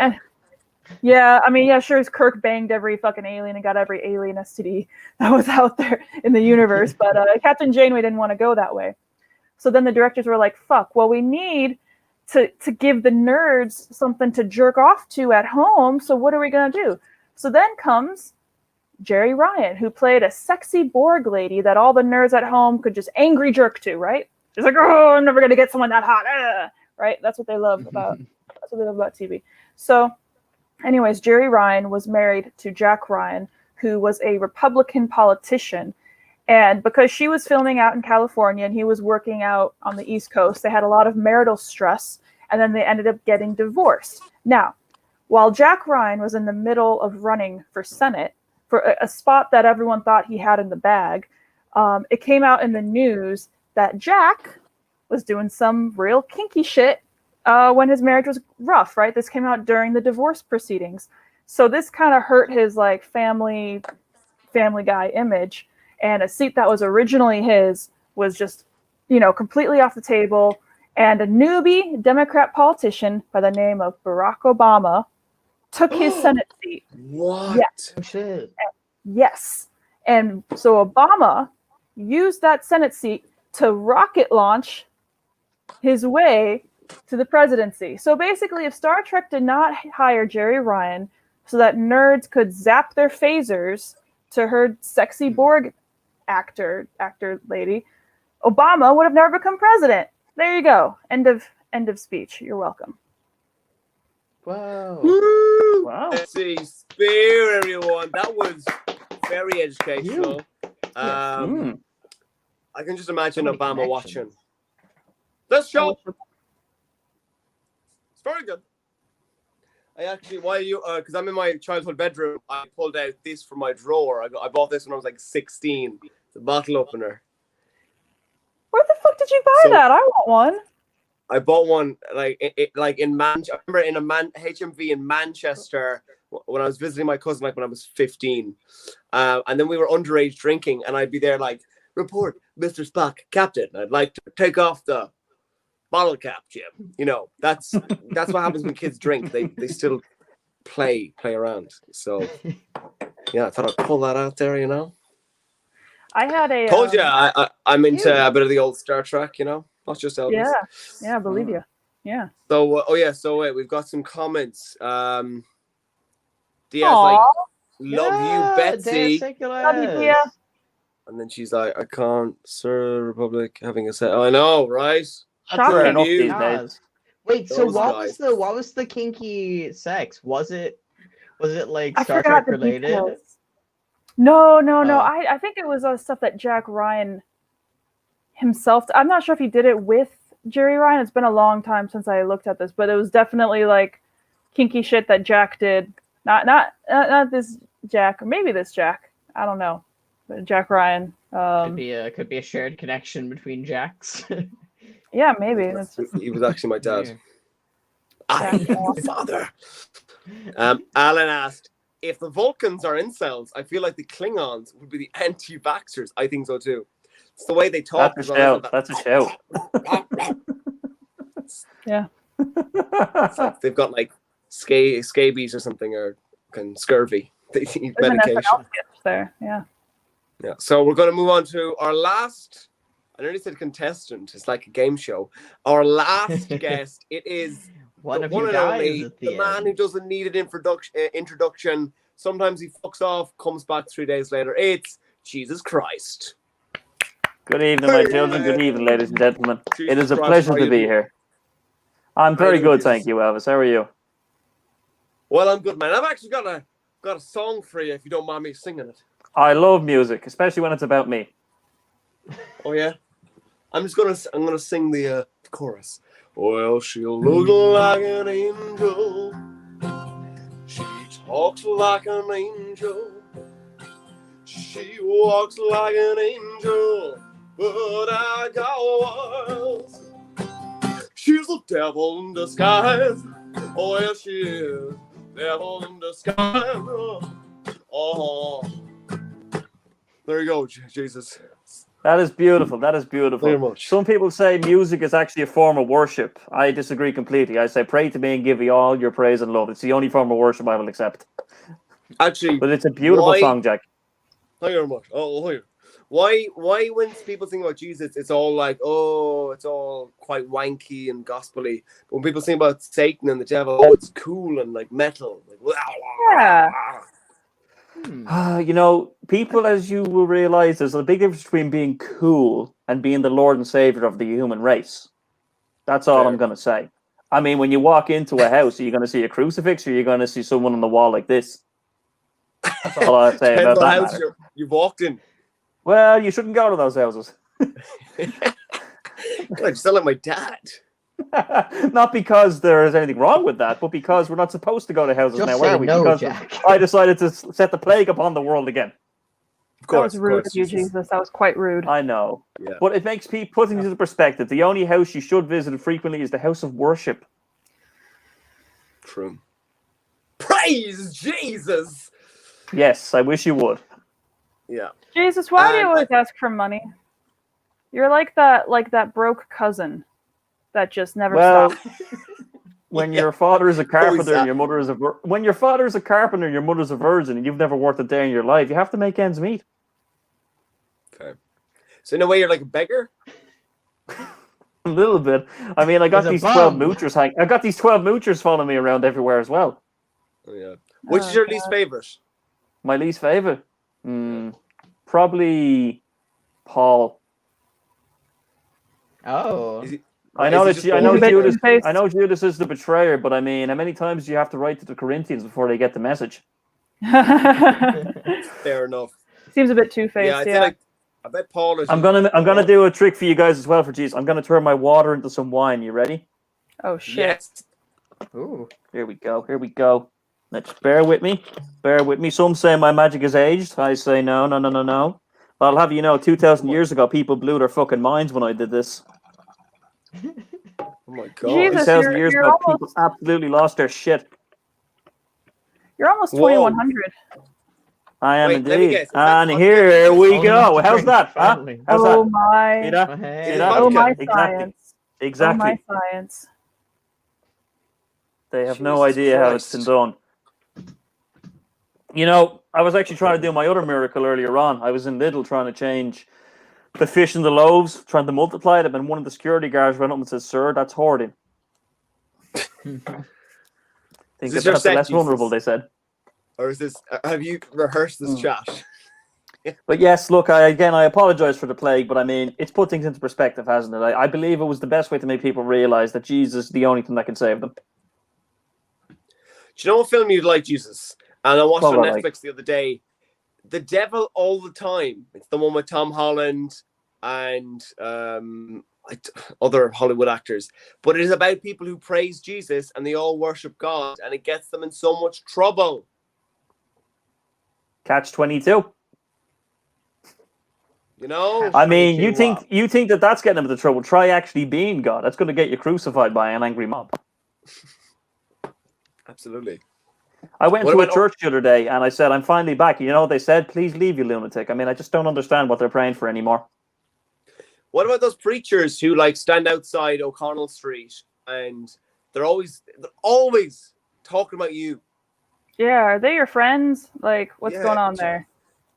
Speaker 2: Yeah, I mean, yeah, sure, Kirk banged every fucking alien and got every alien STD that was out there in the universe, but Captain Janeway didn't want to go that way. So then the directors were like, fuck, well, we need to give the nerds something to jerk off to at home, so what are we going to do? So then comes Jerry Ryan, who played a sexy Borg lady that all the nerds at home could just angry jerk to, right? She's like, oh, I'm never going to get someone that hot, right? That's what they love about TV. So anyways, Jerry Ryan was married to Jack Ryan, who was a Republican politician. And because she was filming out in California and he was working out on the East Coast, they had a lot of marital stress, and then they ended up getting divorced. Now, while Jack Ryan was in the middle of running for Senate, for a spot that everyone thought he had in the bag, it came out in the news that Jack was doing some real kinky shit when his marriage was rough, right? This came out during the divorce proceedings. So this kind of hurt his like family guy image, and a seat that was originally his was just, completely off the table. And a newbie Democrat politician by the name of Barack Obama took his Senate seat.
Speaker 1: What?
Speaker 2: Yes.
Speaker 5: Oh, shit.
Speaker 2: Yes. And so Obama used that Senate seat to rocket launch his way to the presidency. So basically, if Star Trek did not hire Jerry Ryan so that nerds could zap their phasers to her sexy Borg actor lady, Obama would have never become president. There you go. End of speech. You're welcome.
Speaker 5: Wow.
Speaker 1: Woo!
Speaker 3: Wow.
Speaker 1: Betsy Speer, everyone. That was very educational. I can just imagine
Speaker 5: many
Speaker 1: Obama
Speaker 5: connections.
Speaker 1: watching this show. It's very good. I actually, because I'm in my childhood bedroom, I pulled out this from my drawer. I bought this when I was like 16. It's a bottle opener.
Speaker 2: Where the fuck did you buy that? I want one.
Speaker 1: I bought one in Manchester. I remember in a HMV in Manchester when I was visiting my cousin, like when I was 15. And then we were underage drinking, and I'd be there like, report, Mr. Spock, Captain. I'd like to take off the bottle cap, Jim. That's what happens when kids drink. They still play around. So yeah, I thought I'd pull that out there.
Speaker 2: I had a
Speaker 1: Told you I'm into a bit of the old Star Trek. Not just Elvis.
Speaker 2: Yeah, I believe you. Yeah.
Speaker 1: So so wait, we've got some comments. Diaz
Speaker 2: Aww.
Speaker 1: love you, Betsy.
Speaker 2: Love you, Dia.
Speaker 1: And then she's like, I can't, Sir Republic having a set. I know, right?
Speaker 3: Fair enough
Speaker 1: you.
Speaker 3: these days.
Speaker 5: Wait, so
Speaker 1: Those
Speaker 5: what
Speaker 1: guys.
Speaker 5: was the kinky sex? Was it like
Speaker 2: I
Speaker 5: Star
Speaker 2: forgot
Speaker 5: Trek
Speaker 2: the
Speaker 5: related?
Speaker 2: details. No.
Speaker 5: Oh.
Speaker 2: I think it was stuff that Jack Ryan himself. I'm not sure if he did it with Jerry Ryan. It's been a long time since I looked at this, but it was definitely like kinky shit that Jack did. Not this Jack, or maybe this Jack. I don't know. But Jack Ryan.
Speaker 5: Could be a shared connection between Jacks.
Speaker 2: Yeah, maybe.
Speaker 1: He was actually my dad.
Speaker 5: Yeah.
Speaker 1: I am your father. Alan asked, if the Vulcans are incels, I feel like the Klingons would be the anti-vaxxers. I think so too. It's the way they talk.
Speaker 3: That's a shout.
Speaker 2: Yeah.
Speaker 1: It's like they've got like scabies or something, or scurvy. They need
Speaker 2: There's an
Speaker 1: medication.
Speaker 2: SNL sketch there. Yeah.
Speaker 1: Yeah. So we're going to move on to our last. I nearly said contestant. It's like a game show. Our last guest. It is
Speaker 5: One
Speaker 1: the
Speaker 5: of
Speaker 1: one
Speaker 5: you
Speaker 1: and
Speaker 5: guys
Speaker 1: only,
Speaker 5: at
Speaker 1: the man
Speaker 5: end.
Speaker 1: who doesn't need an introduction. Sometimes he fucks off, comes back 3 days later. It's Jesus Christ.
Speaker 3: Good evening, my children. Good evening, ladies and gentlemen. It is a pleasure to be here. I'm very good, thank you, Elvis. How are you?
Speaker 1: Well, I'm good, man. I've actually got a song for you if you don't mind me singing it.
Speaker 3: I love music, especially when it's about me.
Speaker 1: Oh yeah, I'm gonna sing the chorus. Well, she'll look like an angel. She talks like an angel. She walks like an angel. But I got worse. She's the devil in disguise. Oh yeah, she is. Devil in disguise. Oh. There you go, Jesus.
Speaker 3: That is beautiful. That is beautiful.
Speaker 1: Very much.
Speaker 3: Some people say music is actually a form of worship. I disagree completely. I say, pray to me and give you all your praise and love. It's the only form of worship I will accept.
Speaker 1: Actually,
Speaker 3: But it's a beautiful song, Jack.
Speaker 1: Thank you very much. Why when people think about Jesus, it's all like, oh, it's all quite wanky and gospely. But when people think about Satan and the devil, oh, it's cool and like metal. Like,
Speaker 2: Yeah.
Speaker 3: People, as you will realize, there's a big difference between being cool and being the Lord and Savior of the human race. That's all I'm going to say. I mean, when you walk into a house, are you going to see a crucifix or are you going to see someone on the wall like this? That's all I'll say about that
Speaker 1: house
Speaker 3: matter.
Speaker 1: you've walked in.
Speaker 3: Well, you shouldn't go to those houses.
Speaker 1: I just sound like my dad.
Speaker 3: Not because there is anything wrong with that, but because we're not supposed to go to houses
Speaker 5: Just
Speaker 3: now,
Speaker 5: say
Speaker 3: are we?
Speaker 5: no,
Speaker 3: Because
Speaker 5: Jack.
Speaker 3: I decided to set the plague upon the world again.
Speaker 1: Of course,
Speaker 2: that was rude of you, Jesus. That was quite rude.
Speaker 3: I know.
Speaker 1: Yeah.
Speaker 3: But it makes people put things into perspective. The only house you should visit frequently is the house of worship.
Speaker 1: True. Praise praise Jesus.
Speaker 3: Yes, I wish you would.
Speaker 1: Yeah.
Speaker 2: Jesus, why do you
Speaker 1: And
Speaker 2: always ask for money? You're like that broke cousin that just never
Speaker 3: Well,
Speaker 2: stops.
Speaker 3: when
Speaker 1: Yeah.
Speaker 3: your father is a carpenter
Speaker 1: that?
Speaker 3: and your mother is when your father is a carpenter and your mother's a virgin and you've never worked a day in your life, you have to make ends meet.
Speaker 1: Okay. So in a way, you're like a beggar.
Speaker 3: A little bit. I mean, I got
Speaker 5: He's a
Speaker 3: these 12
Speaker 5: bum.
Speaker 3: moochers. I got these 12 moochers following me around everywhere as well.
Speaker 1: Oh, yeah. Which is your least favorite?
Speaker 3: My least favorite, probably Paul.
Speaker 5: Oh.
Speaker 1: Is he,
Speaker 3: I know
Speaker 1: is he
Speaker 3: that
Speaker 1: just
Speaker 3: I know
Speaker 2: He's a bit
Speaker 3: Judas.
Speaker 2: two-faced.
Speaker 3: I know Judas is the betrayer, but I mean, how many times do you have to write to the Corinthians before they get the message?
Speaker 1: Fair enough.
Speaker 2: Seems a bit
Speaker 1: Yeah,
Speaker 2: two-faced.
Speaker 1: I'd
Speaker 2: Yeah.
Speaker 1: say like I bet Paul is.
Speaker 3: I'm gonna do a trick for you guys as well for Jesus. I'm gonna turn my water into some wine. You ready?
Speaker 2: Oh shit.
Speaker 1: Yes.
Speaker 5: Ooh.
Speaker 3: Here we go. Here we go. Let's bear with me. Bear with me. Some say my magic is aged. I say no. Well, I'll have you know, 2,000 years ago, people blew their fucking minds when I did this.
Speaker 1: Oh my god.
Speaker 2: Jesus,
Speaker 3: 2,000 years
Speaker 2: you're
Speaker 3: ago, people
Speaker 2: almost
Speaker 3: absolutely lost their shit.
Speaker 2: you're almost
Speaker 1: Whoa.
Speaker 2: 2100.
Speaker 3: I am
Speaker 1: Wait, let me
Speaker 3: indeed.
Speaker 1: guess. Is that
Speaker 3: And
Speaker 1: vodka?
Speaker 3: here we
Speaker 5: Only
Speaker 3: go.
Speaker 5: to
Speaker 3: How's
Speaker 5: drink,
Speaker 3: that? Huh?
Speaker 5: finally.
Speaker 3: How's
Speaker 2: Oh
Speaker 3: that?
Speaker 2: my.
Speaker 3: See that?
Speaker 5: Oh,
Speaker 3: See
Speaker 5: hey.
Speaker 3: that?
Speaker 2: Oh my
Speaker 3: Exactly.
Speaker 2: science.
Speaker 3: Exactly.
Speaker 2: Oh my science.
Speaker 3: They have no
Speaker 1: Jesus
Speaker 3: idea how it's been
Speaker 1: Christ.
Speaker 3: done. You know, I was actually trying to do my other miracle earlier on. I was in Lidl trying to change the fish and the loaves, trying to multiply them, and one of the security guards went up and said, "Sir, that's hoarding."
Speaker 1: Is
Speaker 3: Think
Speaker 1: this
Speaker 3: that
Speaker 1: your
Speaker 3: that's the
Speaker 1: set,
Speaker 3: less vulnerable,
Speaker 1: Jesus?
Speaker 3: they said.
Speaker 1: Or is this? Have you rehearsed this chat?
Speaker 3: But yes, look, I apologize for the plague, but I mean, it's put things into perspective, hasn't it? I believe it was the best way to make people realize that Jesus is the only thing that can save them.
Speaker 1: Do you know what film you'd like, Jesus? And I watched
Speaker 3: What
Speaker 1: on
Speaker 3: would I
Speaker 1: Netflix
Speaker 3: like?
Speaker 1: the other day. The Devil All the Time. It's the one with Tom Holland and other Hollywood actors. But it is about people who praise Jesus and they all worship God, and it gets them in so much trouble.
Speaker 3: Catch-22.
Speaker 1: You know?
Speaker 3: I mean,
Speaker 5: 22,
Speaker 3: you think that that's getting them into trouble? Try actually being God. That's going to get you crucified by an angry mob.
Speaker 1: Absolutely.
Speaker 3: I went
Speaker 1: What
Speaker 3: to a
Speaker 1: about-
Speaker 3: church the other day and I said, "I'm finally back." You know what they said? "Please leave, you lunatic." I mean, I just don't understand what they're praying for anymore.
Speaker 1: What about those preachers who like stand outside O'Connell Street and they're always talking about you?
Speaker 2: Yeah, are they your friends? Like, what's
Speaker 1: Yeah.
Speaker 2: going on there?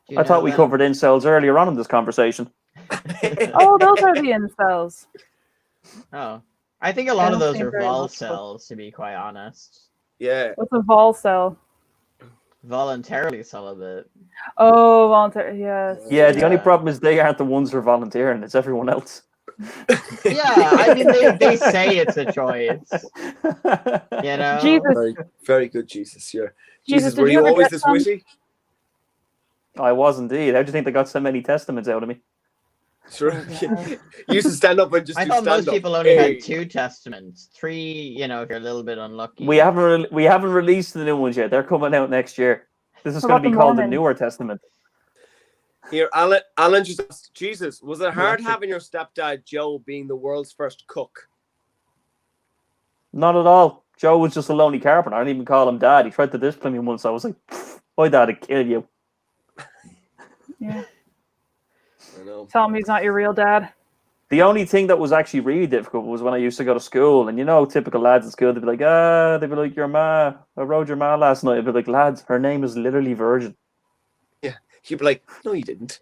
Speaker 5: Do you
Speaker 3: I thought
Speaker 5: know
Speaker 3: we
Speaker 5: them?
Speaker 3: covered incels earlier on in this conversation.
Speaker 2: Oh, those are the incels.
Speaker 5: Oh. I think a lot
Speaker 2: I
Speaker 5: of
Speaker 2: don't
Speaker 5: those
Speaker 2: seem
Speaker 5: are
Speaker 2: very
Speaker 5: vol
Speaker 2: logical.
Speaker 5: cells, to be quite honest.
Speaker 1: Yeah.
Speaker 2: What's a vol cell?
Speaker 5: Voluntarily celibate.
Speaker 2: Oh, voluntary. Yes.
Speaker 3: Yeah, the only
Speaker 5: Yeah.
Speaker 3: problem is they aren't the ones who are volunteering. It's everyone else.
Speaker 5: Yeah, I mean, they say it's a choice. You know?
Speaker 2: Jesus,
Speaker 1: Very, very good, Jesus. Yeah.
Speaker 2: Jesus,
Speaker 1: Jesus,
Speaker 2: did
Speaker 1: were
Speaker 2: you
Speaker 1: you
Speaker 2: ever
Speaker 1: always
Speaker 2: get
Speaker 1: this
Speaker 2: some?
Speaker 1: witty?
Speaker 3: I was indeed. How do you think they got so many testaments out of me?
Speaker 1: Sure.
Speaker 2: Oh,
Speaker 1: You used to stand up and just
Speaker 5: I
Speaker 1: do
Speaker 5: thought
Speaker 1: stand
Speaker 5: most
Speaker 1: up.
Speaker 5: people only
Speaker 1: Hey.
Speaker 5: had 2 testaments. 3, you know, if you're a little bit unlucky.
Speaker 3: We haven't released the new ones yet. They're coming out next year. This is
Speaker 2: What
Speaker 3: going
Speaker 2: about
Speaker 3: to be
Speaker 2: the
Speaker 3: called the
Speaker 2: Mormons?
Speaker 3: Newer Testament.
Speaker 1: Here, Alan just asked, Jesus, was it hard
Speaker 5: Electric.
Speaker 1: having your stepdad Joe being the world's first cook?
Speaker 3: Not at all. Joe was just a lonely carpenter. I didn't even call him dad. He tried to discipline me once. I was like, "My dad would kill you."
Speaker 2: yeah.
Speaker 1: I know.
Speaker 2: Tell him he's not your real dad.
Speaker 3: The only thing that was actually really difficult was when I used to go to school, and you know, typical lads at school, they'd be like, "Your ma, I rode your ma last night." I'd be like, "Lads, her name is literally Virgin."
Speaker 1: He'd be like, no, you didn't.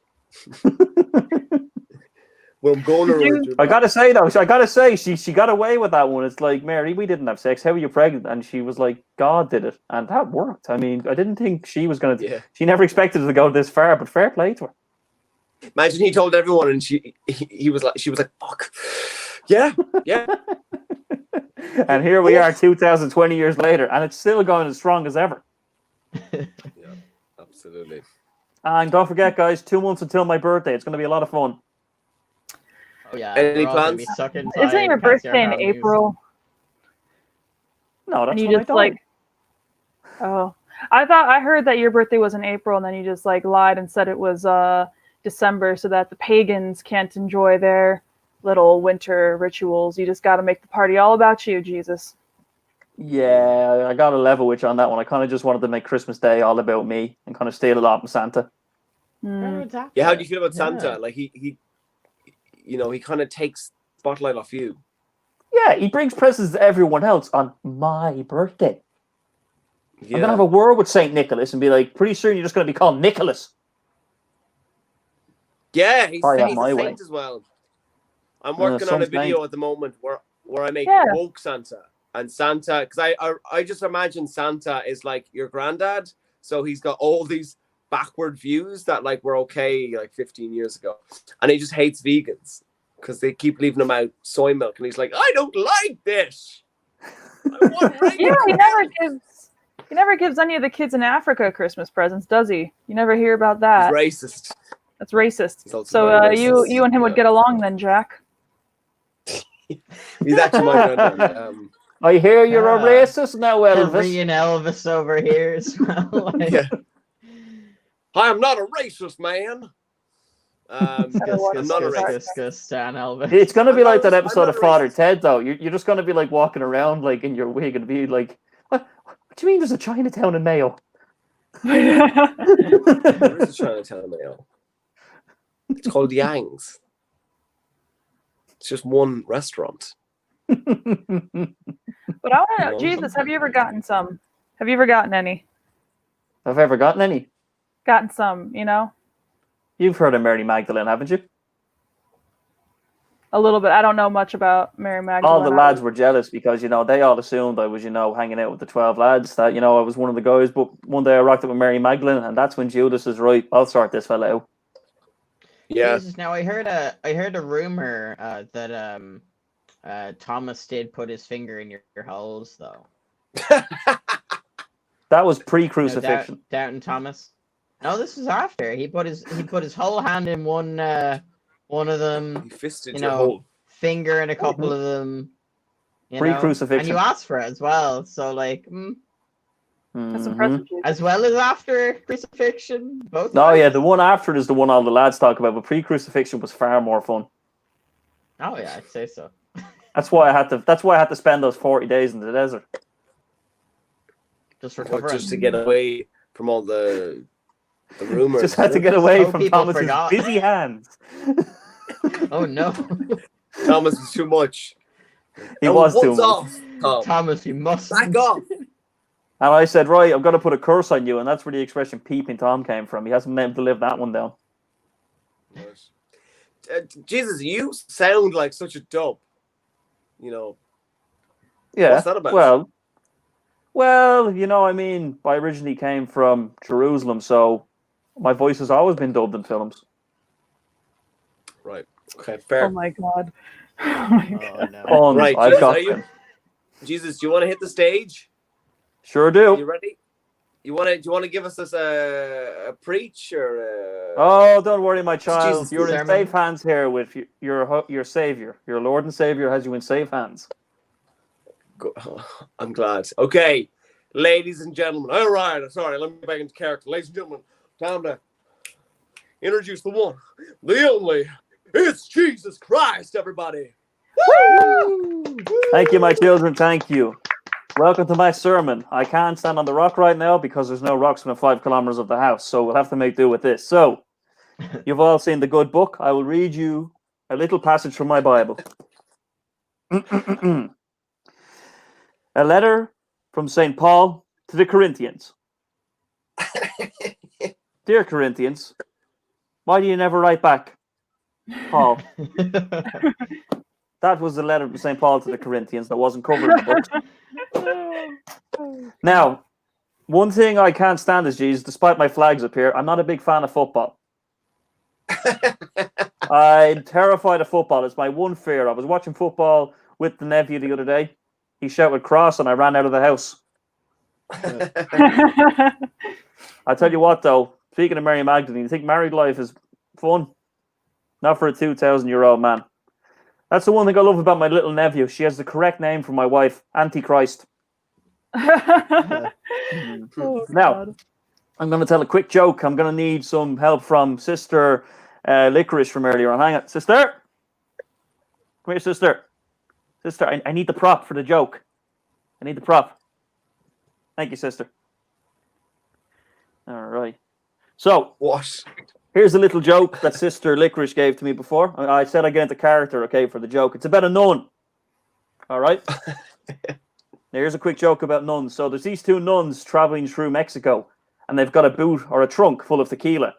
Speaker 1: Well, I'm going to ride your
Speaker 3: I
Speaker 1: back.
Speaker 3: gotta say though, she got away with that one. It's like, "Mary, we didn't have sex. How are you pregnant?" And she was like, "God did it," and that worked. I mean, I didn't think she was gonna.
Speaker 1: Yeah.
Speaker 3: She never expected it to go this far, but fair play to her.
Speaker 1: Imagine he told everyone, and she was like, "Fuck, yeah."
Speaker 3: And here we are, 2020 years later, and it's still going as strong as ever.
Speaker 1: Yeah, absolutely.
Speaker 3: And don't forget, guys, 2 months until my birthday. It's going to be a lot of fun.
Speaker 5: Oh, yeah.
Speaker 1: Any
Speaker 5: we're all gonna
Speaker 1: plans?
Speaker 5: be stuck inside,
Speaker 2: Isn't your
Speaker 5: can't see our
Speaker 2: birthday in
Speaker 5: families.
Speaker 2: April?
Speaker 3: No, that's
Speaker 2: And you
Speaker 3: when
Speaker 2: just
Speaker 3: I
Speaker 2: like,
Speaker 3: died.
Speaker 2: oh, I heard that your birthday was in April, and then you just like lied and said it was December, so that the pagans can't enjoy their little winter rituals. You just got to make the party all about you, Jesus.
Speaker 3: Yeah, I got a level with you on that one. I kind of just wanted to make Christmas Day all about me and kind of steal a lot from Santa.
Speaker 2: Mm.
Speaker 1: Yeah, how do you feel about
Speaker 5: Yeah.
Speaker 1: Santa? Like he kind of takes spotlight off you.
Speaker 3: Yeah, he brings presents to everyone else on my birthday.
Speaker 1: Yeah.
Speaker 3: I'm gonna have a word with Saint Nicholas and be like, pretty soon you're just gonna be called Nicholas.
Speaker 1: Yeah, he's
Speaker 3: Probably have
Speaker 1: a
Speaker 3: my way.
Speaker 1: saint as well. I'm working on
Speaker 3: some
Speaker 1: a video
Speaker 3: saint.
Speaker 1: at the moment where I make
Speaker 2: Yeah.
Speaker 1: woke Santa and Santa, because I just imagine Santa is like your granddad, so he's got all these backward views that like were okay like 15 years ago, and he just hates vegans because they keep leaving him out soy milk, and he's like, I don't like this. I want
Speaker 2: Yeah,
Speaker 1: regular
Speaker 2: he never gives any of the kids in Africa Christmas presents, does he? You never hear about
Speaker 1: He's
Speaker 2: that.
Speaker 1: racist.
Speaker 2: That's racist.
Speaker 1: He's also
Speaker 2: So
Speaker 1: very
Speaker 2: you
Speaker 1: racist.
Speaker 2: and him would
Speaker 1: Yeah.
Speaker 2: get along then, Jack.
Speaker 1: He's actually my granddad.
Speaker 3: I hear you're a
Speaker 5: Yeah.
Speaker 3: racist now, Elvis.
Speaker 5: Korean Elvis over here as well. Like,
Speaker 1: Yeah. I am not a racist, man. I'm not a racist.
Speaker 5: Stan Elvis.
Speaker 3: It's gonna be
Speaker 1: I'm
Speaker 3: like
Speaker 1: not-
Speaker 3: that
Speaker 1: I'm
Speaker 3: episode
Speaker 1: not
Speaker 3: of
Speaker 1: a
Speaker 3: Father
Speaker 1: racist.
Speaker 3: Ted, though. You're just gonna be like walking around like in your wig and be like, what do you mean there's a Chinatown in Mayo?
Speaker 1: There is a Chinatown Mayo. It's called Yang's. It's just one restaurant.
Speaker 2: But I want to know,
Speaker 1: No.
Speaker 2: Jesus, have you ever gotten some? Have you ever gotten any?
Speaker 3: Have I ever gotten any?
Speaker 2: Gotten some, you know?
Speaker 3: You've heard of Mary Magdalene, haven't you?
Speaker 2: A little bit. I don't know much about Mary Magdalene.
Speaker 3: All the lads were jealous because, they all assumed I was, hanging out with the 12 lads, that, I was one of the guys. But one day I rocked up with Mary Magdalene, and that's when Judas is right. I'll sort this fella out.
Speaker 1: Yeah.
Speaker 5: Jesus, now I heard a rumor that Thomas did put his finger in your holes though.
Speaker 3: That was
Speaker 5: No,
Speaker 3: pre-crucifixion.
Speaker 5: Doubting Thomas. No, this was after. He put his whole hand in one of them,
Speaker 1: You fisted
Speaker 5: you
Speaker 1: your
Speaker 5: know,
Speaker 1: whole.
Speaker 5: finger in a couple of them. You know?
Speaker 3: Pre-crucifixion.
Speaker 5: And you asked for it as well. So like,
Speaker 2: That's
Speaker 3: Mhm.
Speaker 2: impressive. Jesus.
Speaker 5: as well as after crucifixion, both.
Speaker 3: Oh
Speaker 5: times?
Speaker 3: yeah, the one after it is the one all the lads talk about, but pre-crucifixion was far more fun.
Speaker 5: Oh yeah, I'd say so.
Speaker 3: That's why I had to spend those 40 days in the desert.
Speaker 5: Just
Speaker 1: Or
Speaker 5: recovering.
Speaker 1: just to get away from all the rumors.
Speaker 3: Just had to get away
Speaker 5: Hope
Speaker 3: from
Speaker 5: people
Speaker 3: Thomas's
Speaker 5: forgot.
Speaker 3: busy hands.
Speaker 5: Oh no,
Speaker 1: Thomas was too much.
Speaker 3: He
Speaker 1: Now,
Speaker 3: was too
Speaker 1: one's
Speaker 3: much.
Speaker 1: off, Tom.
Speaker 5: Thomas, you must
Speaker 1: Back off.
Speaker 3: And I said, right, I'm going to put a curse on you. And that's where the expression peeping Tom came from. He hasn't been able to live that one down.
Speaker 1: Jesus, you sound like such a dope.
Speaker 3: Yeah.
Speaker 1: What's that about?
Speaker 3: Well, I originally came from Jerusalem, so my voice has always been dubbed in films.
Speaker 1: Right. Okay, fair.
Speaker 2: Oh my god. Oh my god.
Speaker 5: Oh no.
Speaker 3: Tons,
Speaker 1: Right,
Speaker 3: I've
Speaker 1: Jesus,
Speaker 3: got
Speaker 1: are you-
Speaker 3: them.
Speaker 1: Jesus, do you want to hit the stage?
Speaker 3: Sure
Speaker 1: Are
Speaker 3: do.
Speaker 1: you ready? Do you want to give us this a preach or a...
Speaker 3: Oh, don't worry, my child.
Speaker 1: Jesus,
Speaker 3: You're in
Speaker 5: sermon.
Speaker 3: safe hands here with your Savior. Your Lord and Savior has you in safe hands.
Speaker 1: I'm glad. Okay, ladies and gentlemen. All right, sorry, let me get back into character. Ladies and gentlemen, time to introduce the one, the only. It's Jesus Christ, everybody. Woo!
Speaker 3: Thank you, my children. Thank you. Welcome to my sermon. I can't stand on the rock right now because there's no rocks within 5 kilometers of the house, so we'll have to make do with this. So, you've all seen the good book. I will read you a little passage from my Bible. A letter from St. Paul to the Corinthians. Dear Corinthians, why do you never write back? Paul. That was the letter from St. Paul to the Corinthians that wasn't covered in the books. Now, one thing I can't stand is, Jesus, despite my flags up here, I'm not a big fan of football. I'm terrified of football. It's my one fear. I was watching football with the nephew the other day. He shouted cross and I ran out of the house. I tell you what, though, speaking of Mary Magdalene, you think married life is fun? Not for a 2,000-year-old man. That's the one thing I love about my little nephew. She has the correct name for my wife, Antichrist.
Speaker 2: Oh,
Speaker 3: Now,
Speaker 2: God.
Speaker 3: I'm going to tell a quick joke. I'm going to need some help from Sister Licorice from earlier on. Hang on. Sister? Come here, sister. Sister, I need the prop for the joke. need the prop. Thank you, sister. All right. So,
Speaker 1: What?
Speaker 3: here's a little joke that Sister Licorice gave to me before. I said I get into character, okay, for the joke. It's about a nun. All right? Here's a quick joke about nuns. So there's these two nuns traveling through Mexico, and they've got a boot or a trunk full of tequila.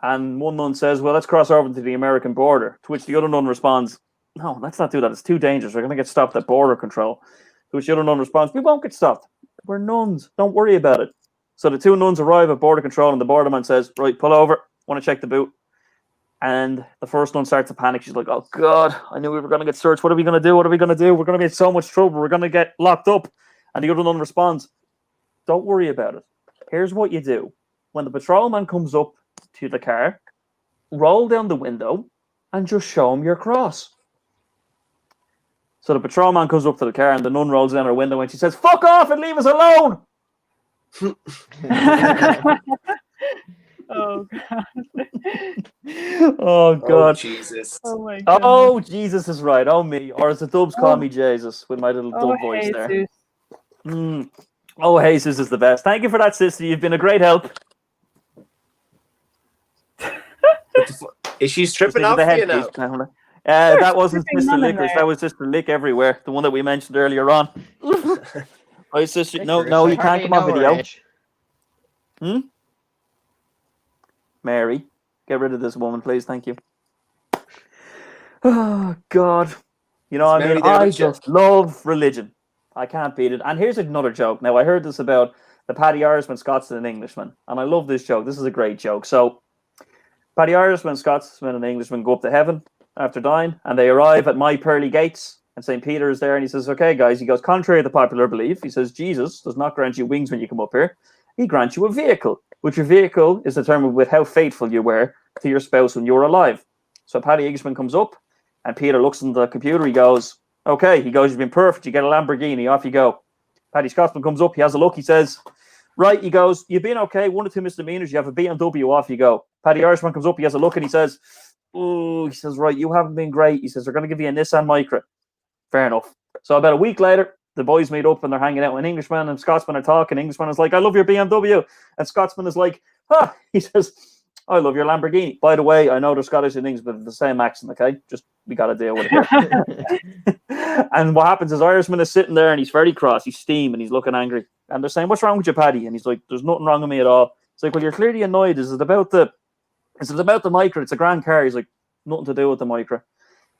Speaker 3: And one nun says, well, let's cross over to the American border. To which the other nun responds, no, let's not do that. It's too dangerous. We're going to get stopped at border control. To which the other nun responds, we won't get stopped. We're nuns. Don't worry about it. So the two nuns arrive at border control, and the borderman says, right, pull over. Want to check the boot. And the first nun starts to panic. She's like, oh, God, I knew we were going to get searched. What are we going to do? What are we going to do? We're going to be in so much trouble. We're going to get locked up. And the other nun responds, don't worry about it. Here's what you do. When the patrolman comes up to the car, roll down the window and just show him your cross. So the patrolman comes up to the car, and the nun rolls down her window, and she says, fuck off and leave us alone.
Speaker 2: Oh God.
Speaker 3: Oh God.
Speaker 1: Oh, Jesus.
Speaker 2: Oh my God.
Speaker 3: Oh, Jesus is right. Oh, me. Or as the dubs call me Jesus with my little dub voice there.
Speaker 2: Jesus.
Speaker 3: Oh, Jesus is the best. Thank you for that, sister. You've been a great help.
Speaker 1: Is she stripping off
Speaker 3: The
Speaker 1: you now?
Speaker 3: headpiece. That wasn't
Speaker 2: stripping
Speaker 3: Mr.
Speaker 2: none in
Speaker 3: Licorice.
Speaker 2: there.
Speaker 3: That was Sister Lick Everywhere, the one that we mentioned earlier on. Right, sister. No, you can't come on video. Mary, get rid of this woman, please. Thank you. Oh, God. You know,
Speaker 1: Is Mary there
Speaker 3: I
Speaker 1: with you?
Speaker 3: just love religion. I can't beat it. And here's another joke. Now, I heard this about the Paddy Irishman, Scotsman, and Englishman. And I love this joke. This is a great joke. So, Paddy Irishman, Scotsman, and Englishman go up to heaven after dying, and they arrive at my pearly gates, and St. Peter is there, and he says, okay, guys, he goes, contrary to popular belief, he says, Jesus does not grant you wings when you come up here. He grants you a vehicle, which your vehicle is determined with how faithful you were to your spouse when you were alive. So Paddy Englishman comes up, and Peter looks on the computer, he goes, okay, he goes, you've been perfect, you get a Lamborghini, off you go. Paddy Scotsman comes up, he has a look, he says, right, he goes, you've been okay, 1 or 2 misdemeanors, you have a BMW, off you go. Paddy Irishman comes up, he has a look, and he says, oh, he says, right, you haven't been great. He says, they're going to give you a Nissan Micra. Fair enough. So about a week later, the boys meet up and they're hanging out with Englishman, and Scotsman are talking. Englishman is like, I love your BMW. And Scotsman is like, he says, I love your Lamborghini. By the way, I know they're Scottish and English, but the same accent, okay? Just, we got to deal with it here. And what happens is Irishman is sitting there and he's very cross. He's steaming, he's looking angry. And they're saying, what's wrong with you, Paddy? And he's like, there's nothing wrong with me at all. It's like, well, you're clearly annoyed. Is it about the Micra? It's a grand car. He's like, nothing to do with the Micra.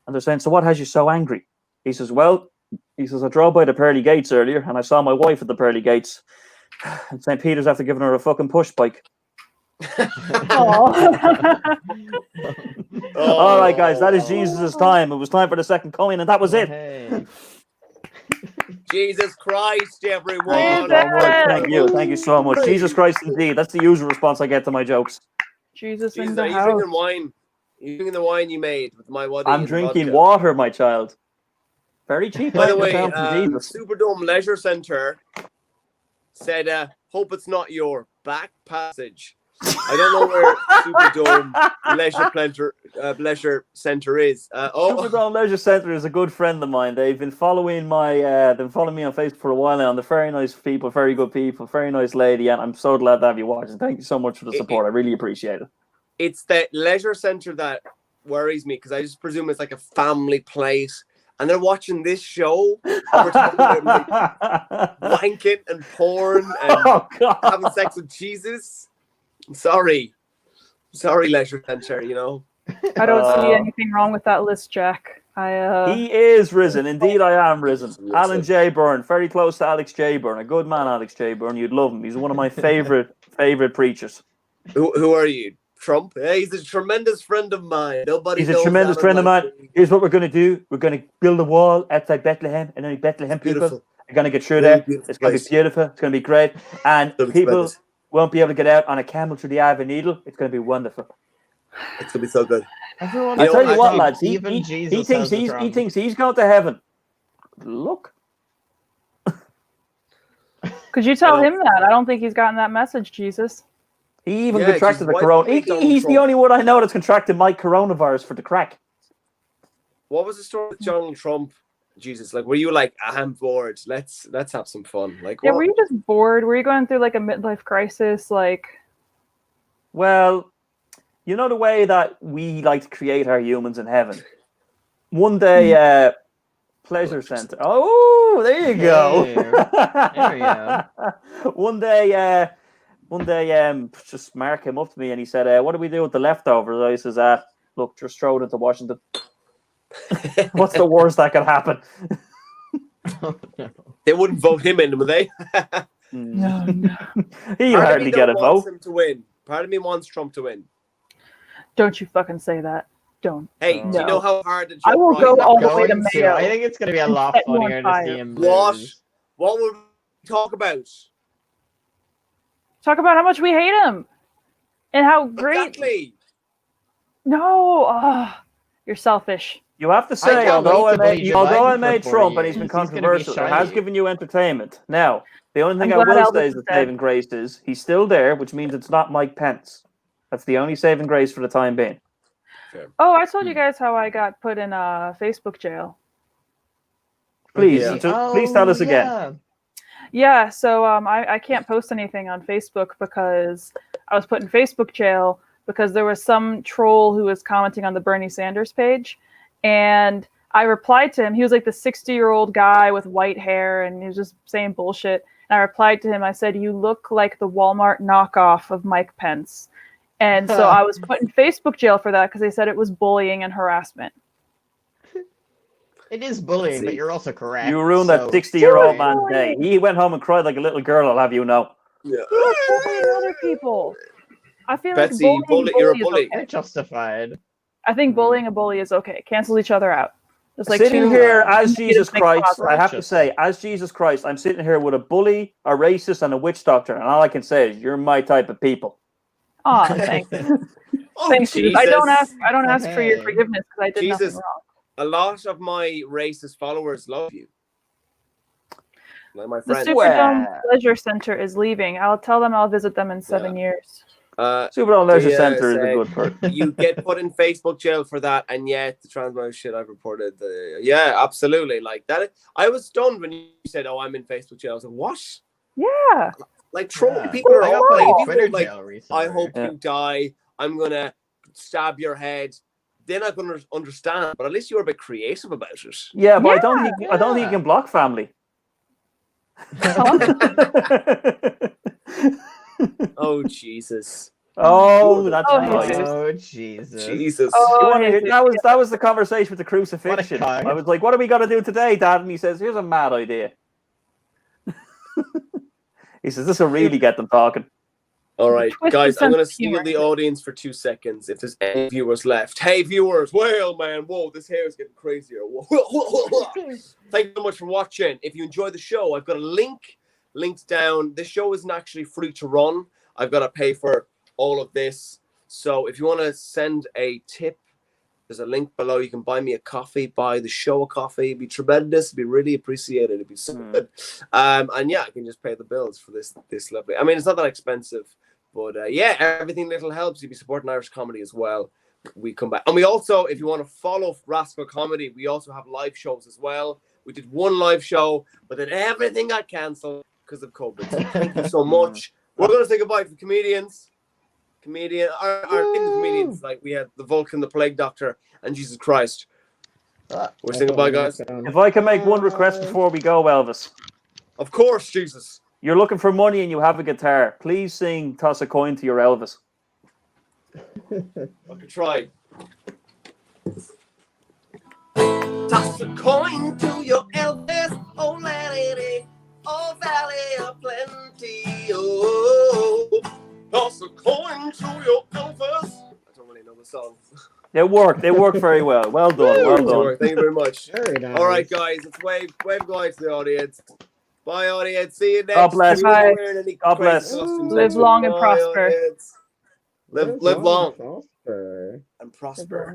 Speaker 3: And they're saying, so what has you so angry? He says, well, I drove by the pearly gates earlier and I saw my wife at the pearly gates. And St. Peter's after giving her a fucking push bike. All right, guys, that is Jesus' time. It was time for the second coming, and that was it.
Speaker 5: Hey.
Speaker 1: Jesus Christ, everyone.
Speaker 3: Thank you so much. Jesus Christ, indeed. That's the usual response I get to my jokes.
Speaker 2: Jesus in
Speaker 1: Jesus,
Speaker 2: the
Speaker 1: are you
Speaker 2: house.
Speaker 1: drinking wine? Are you drinking the wine you made with my waddy?
Speaker 3: I'm drinking water, my child. Very cheap.
Speaker 1: By the way,
Speaker 3: Jesus.
Speaker 1: Superdome Leisure Centre said, hope it's not your back passage. I don't know where Superdome Leisure Centre is.
Speaker 3: Superdome Leisure Centre is a good friend of mine. They've been following me on Facebook for a while now, and they're very nice people, very good people, very nice lady, and I'm so glad to have you watching. Thank you so much for the support. I really appreciate it.
Speaker 1: It's the leisure centre that worries me because I just presume it's like a family place. And they're watching this show. And we're talking about like, wanking and porn and having sex with Jesus. I'm sorry, leisure centre. You know.
Speaker 2: I don't see anything wrong with that list, Jack.
Speaker 3: He is risen. Indeed, I am risen. Alan J. Byrne, very close to Alex J. Byrne. A good man, Alex J. Byrne. You'd love him. He's one of my favorite preachers.
Speaker 1: Who are you? Trump? Yeah, he's a tremendous friend of mine. He's
Speaker 3: a tremendous friend of mine. Here's what we're going to do. We're going to build a wall outside Bethlehem, and only Bethlehem people are going to get through there. It's going to be beautiful. It's going to be great. And people won't be able to get out on a camel through the eye of a needle. It's going to be wonderful.
Speaker 1: It's going to be so good.
Speaker 3: I tell you what, lads. He thinks he's going to heaven. Look.
Speaker 2: Could you tell him that? I don't think he's gotten that message, Jesus.
Speaker 3: He even contracted the corona. He's the only one I know that's contracted my coronavirus for the crack.
Speaker 1: What was the story with Donald Trump? Jesus, like, were you like, I'm bored, let's have some fun? Like,
Speaker 2: Yeah,
Speaker 1: what?
Speaker 2: were you just bored? Were you going through like a midlife crisis? Like,
Speaker 3: Well, you know the way that we like to create our humans in heaven. One day, pleasure center. Oh, there you go.
Speaker 5: Hey, there we go.
Speaker 3: One day, just Mark came up to me and he said, "What do we do with the leftovers?" I says, "Look, just throw it into Washington." What's the worst that could happen?
Speaker 5: Oh, no.
Speaker 1: They wouldn't vote him in, would they?
Speaker 2: no.
Speaker 3: He'll
Speaker 1: Part of
Speaker 3: hardly
Speaker 1: me
Speaker 3: get a
Speaker 1: wants
Speaker 3: vote.
Speaker 1: him to win. Part of me wants Trump to win.
Speaker 2: Don't you fucking say that. Don't.
Speaker 1: Hey,
Speaker 3: No.
Speaker 1: do you know how hard the
Speaker 2: I
Speaker 1: job
Speaker 2: will go
Speaker 1: right
Speaker 2: all
Speaker 1: now?
Speaker 2: the way to
Speaker 5: Going to.
Speaker 2: Mayo.
Speaker 5: I think it's going to be a lot
Speaker 2: Set you on
Speaker 5: funnier to
Speaker 2: fire.
Speaker 5: see him
Speaker 1: What?
Speaker 5: lose.
Speaker 1: What would we talk about?
Speaker 2: Talk about how much we hate him and how great.
Speaker 1: Exactly.
Speaker 2: No, you're selfish.
Speaker 3: You have to say,
Speaker 5: can't
Speaker 3: although
Speaker 5: wait to vote Joe
Speaker 3: I
Speaker 5: Biden
Speaker 3: made
Speaker 5: for 4
Speaker 3: Trump and he's
Speaker 5: years.
Speaker 3: been
Speaker 5: He's gonna be
Speaker 3: controversial, it has
Speaker 5: shiny.
Speaker 3: given you entertainment. Now, the only thing
Speaker 2: I'm
Speaker 3: I
Speaker 2: glad
Speaker 3: will
Speaker 2: Elvis
Speaker 3: say
Speaker 2: is
Speaker 3: is the
Speaker 2: dead.
Speaker 3: saving grace is he's still there, which means it's not Mike Pence. That's the only saving grace for the time being.
Speaker 2: Oh, I told you guys how I got put in Facebook jail.
Speaker 3: Please,
Speaker 1: Yeah.
Speaker 3: please tell us again.
Speaker 5: Yeah.
Speaker 2: Yeah, so I can't post anything on Facebook because I was put in Facebook jail because there was some troll who was commenting on the Bernie Sanders page, and I replied to him. He was like the 60-year-old guy with white hair, and he was just saying bullshit. And I replied to him. I said, "You look like the Walmart knockoff of Mike Pence." And so I was put in Facebook jail for that because they said it was bullying and harassment.
Speaker 5: It is bullying,
Speaker 1: See.
Speaker 5: but you're also correct.
Speaker 3: You ruined
Speaker 5: so-
Speaker 3: that 60-year-old
Speaker 2: Bullying.
Speaker 3: man's day. He went home and cried like a little girl, I'll have you know.
Speaker 1: Yeah.
Speaker 2: You're bullying other people. I feel
Speaker 1: Betsy,
Speaker 2: like bullying
Speaker 1: you're a
Speaker 2: is
Speaker 1: bully.
Speaker 2: okay.
Speaker 5: They're justified.
Speaker 2: I think bullying and bully is okay. Cancel each other out. Just like
Speaker 3: Sitting
Speaker 2: two
Speaker 3: here as
Speaker 2: negative
Speaker 3: Jesus
Speaker 2: make
Speaker 3: Christ,
Speaker 2: positive.
Speaker 3: I have to say, as Jesus Christ, I'm sitting here with a bully, a racist, and a witch doctor, and all I can say is, you're my type of people.
Speaker 2: Aw, thanks.
Speaker 1: Oh,
Speaker 2: Thanks, Jesus. I don't ask for your
Speaker 5: Hey.
Speaker 2: forgiveness because I did
Speaker 1: Jesus.
Speaker 2: nothing wrong.
Speaker 1: A lot of my racist followers love you. Like my
Speaker 2: The
Speaker 1: friends.
Speaker 2: Superdome Pleasure Center is leaving. I'll tell them I'll visit them in 7 years.
Speaker 3: Superdome Leisure
Speaker 1: Yeah,
Speaker 3: Centre is a
Speaker 1: say-
Speaker 3: good perk.
Speaker 1: You get put in Facebook jail for that, and yet the trans man shit I've reported. Yeah, absolutely. Like that. I was stunned when you said, "Oh, I'm in Facebook jail." I was like, "What?"
Speaker 2: Yeah.
Speaker 1: Like troll
Speaker 5: Yeah.
Speaker 1: people are
Speaker 5: I got
Speaker 1: all
Speaker 5: put in
Speaker 1: like,
Speaker 5: Twitter
Speaker 1: like,
Speaker 5: jail recently.
Speaker 1: I hope
Speaker 3: Yeah.
Speaker 1: you die. I'm gonna stab your head. They're not gonna understand, but at least you were a bit creative about it.
Speaker 3: Yeah, but I don't think
Speaker 5: Yeah.
Speaker 3: you can block family.
Speaker 1: Oh Jesus!
Speaker 3: Oh, that's
Speaker 2: Oh,
Speaker 3: right.
Speaker 2: Jesus.
Speaker 5: Oh Jesus!
Speaker 1: Jesus!
Speaker 2: Oh,
Speaker 3: You wanna hear-
Speaker 2: Jesus.
Speaker 3: that was the conversation with the crucifixion.
Speaker 5: cock.
Speaker 3: I was like, "What are we gonna do today, Dad?" And he says, "Here's a mad idea." He says, "This will really get them talking."
Speaker 1: All right,
Speaker 2: Twisted
Speaker 1: guys, I'm
Speaker 2: sense
Speaker 1: gonna
Speaker 2: of
Speaker 1: steal
Speaker 2: humor.
Speaker 1: the audience for 2 seconds. If there's any viewers left, hey viewers, well man, whoa, this hair is getting crazier. Thank you so much for watching. If you enjoy the show, I've got a link linked down. This show isn't actually free to run. I've got to pay for all of this. So if you want to send a tip, there's a link below. You can buy me a coffee, buy the show a coffee. It'd be tremendous. It'd be really appreciated. It'd be so good. And yeah, I can just pay the bills for this lovely. I mean, it's not that expensive, but yeah, everything little helps. You'd be supporting Irish comedy as well. We come back. And we also, if you want to follow Rascal Comedy, we also have live shows as well. We did one live show, but then everything got cancelled because of COVID. So thank you so much. We're going to say goodbye to the comedians. Our thing, comedians, like we had the Vulcan, the Plague Doctor, and Jesus Christ. We're saying goodbye, guys.
Speaker 3: If I can make one request before we go, Elvis.
Speaker 1: Of course, Jesus.
Speaker 3: You're looking for money and you have a guitar. Please sing "Toss a Coin" to your Elvis.
Speaker 1: I could try. Toss a coin to your Elvis, oh lady, oh valley of plenty, oh. Toss a coin to your Elvis. I don't really know the song.
Speaker 3: They work very well. Well done, well done.
Speaker 1: Thank you very much.
Speaker 4: Very nice.
Speaker 1: All right, guys, let's wave goodbye to the audience. Bye, audience. See you next.
Speaker 3: God bless.
Speaker 1: If you're
Speaker 2: Bye.
Speaker 1: wearing any
Speaker 3: God
Speaker 1: crazy
Speaker 3: bless.
Speaker 1: costumes
Speaker 2: Live
Speaker 1: next week,
Speaker 2: long and
Speaker 1: bye,
Speaker 2: prosper.
Speaker 1: audience. Live long
Speaker 4: Prosper.
Speaker 1: and prosper.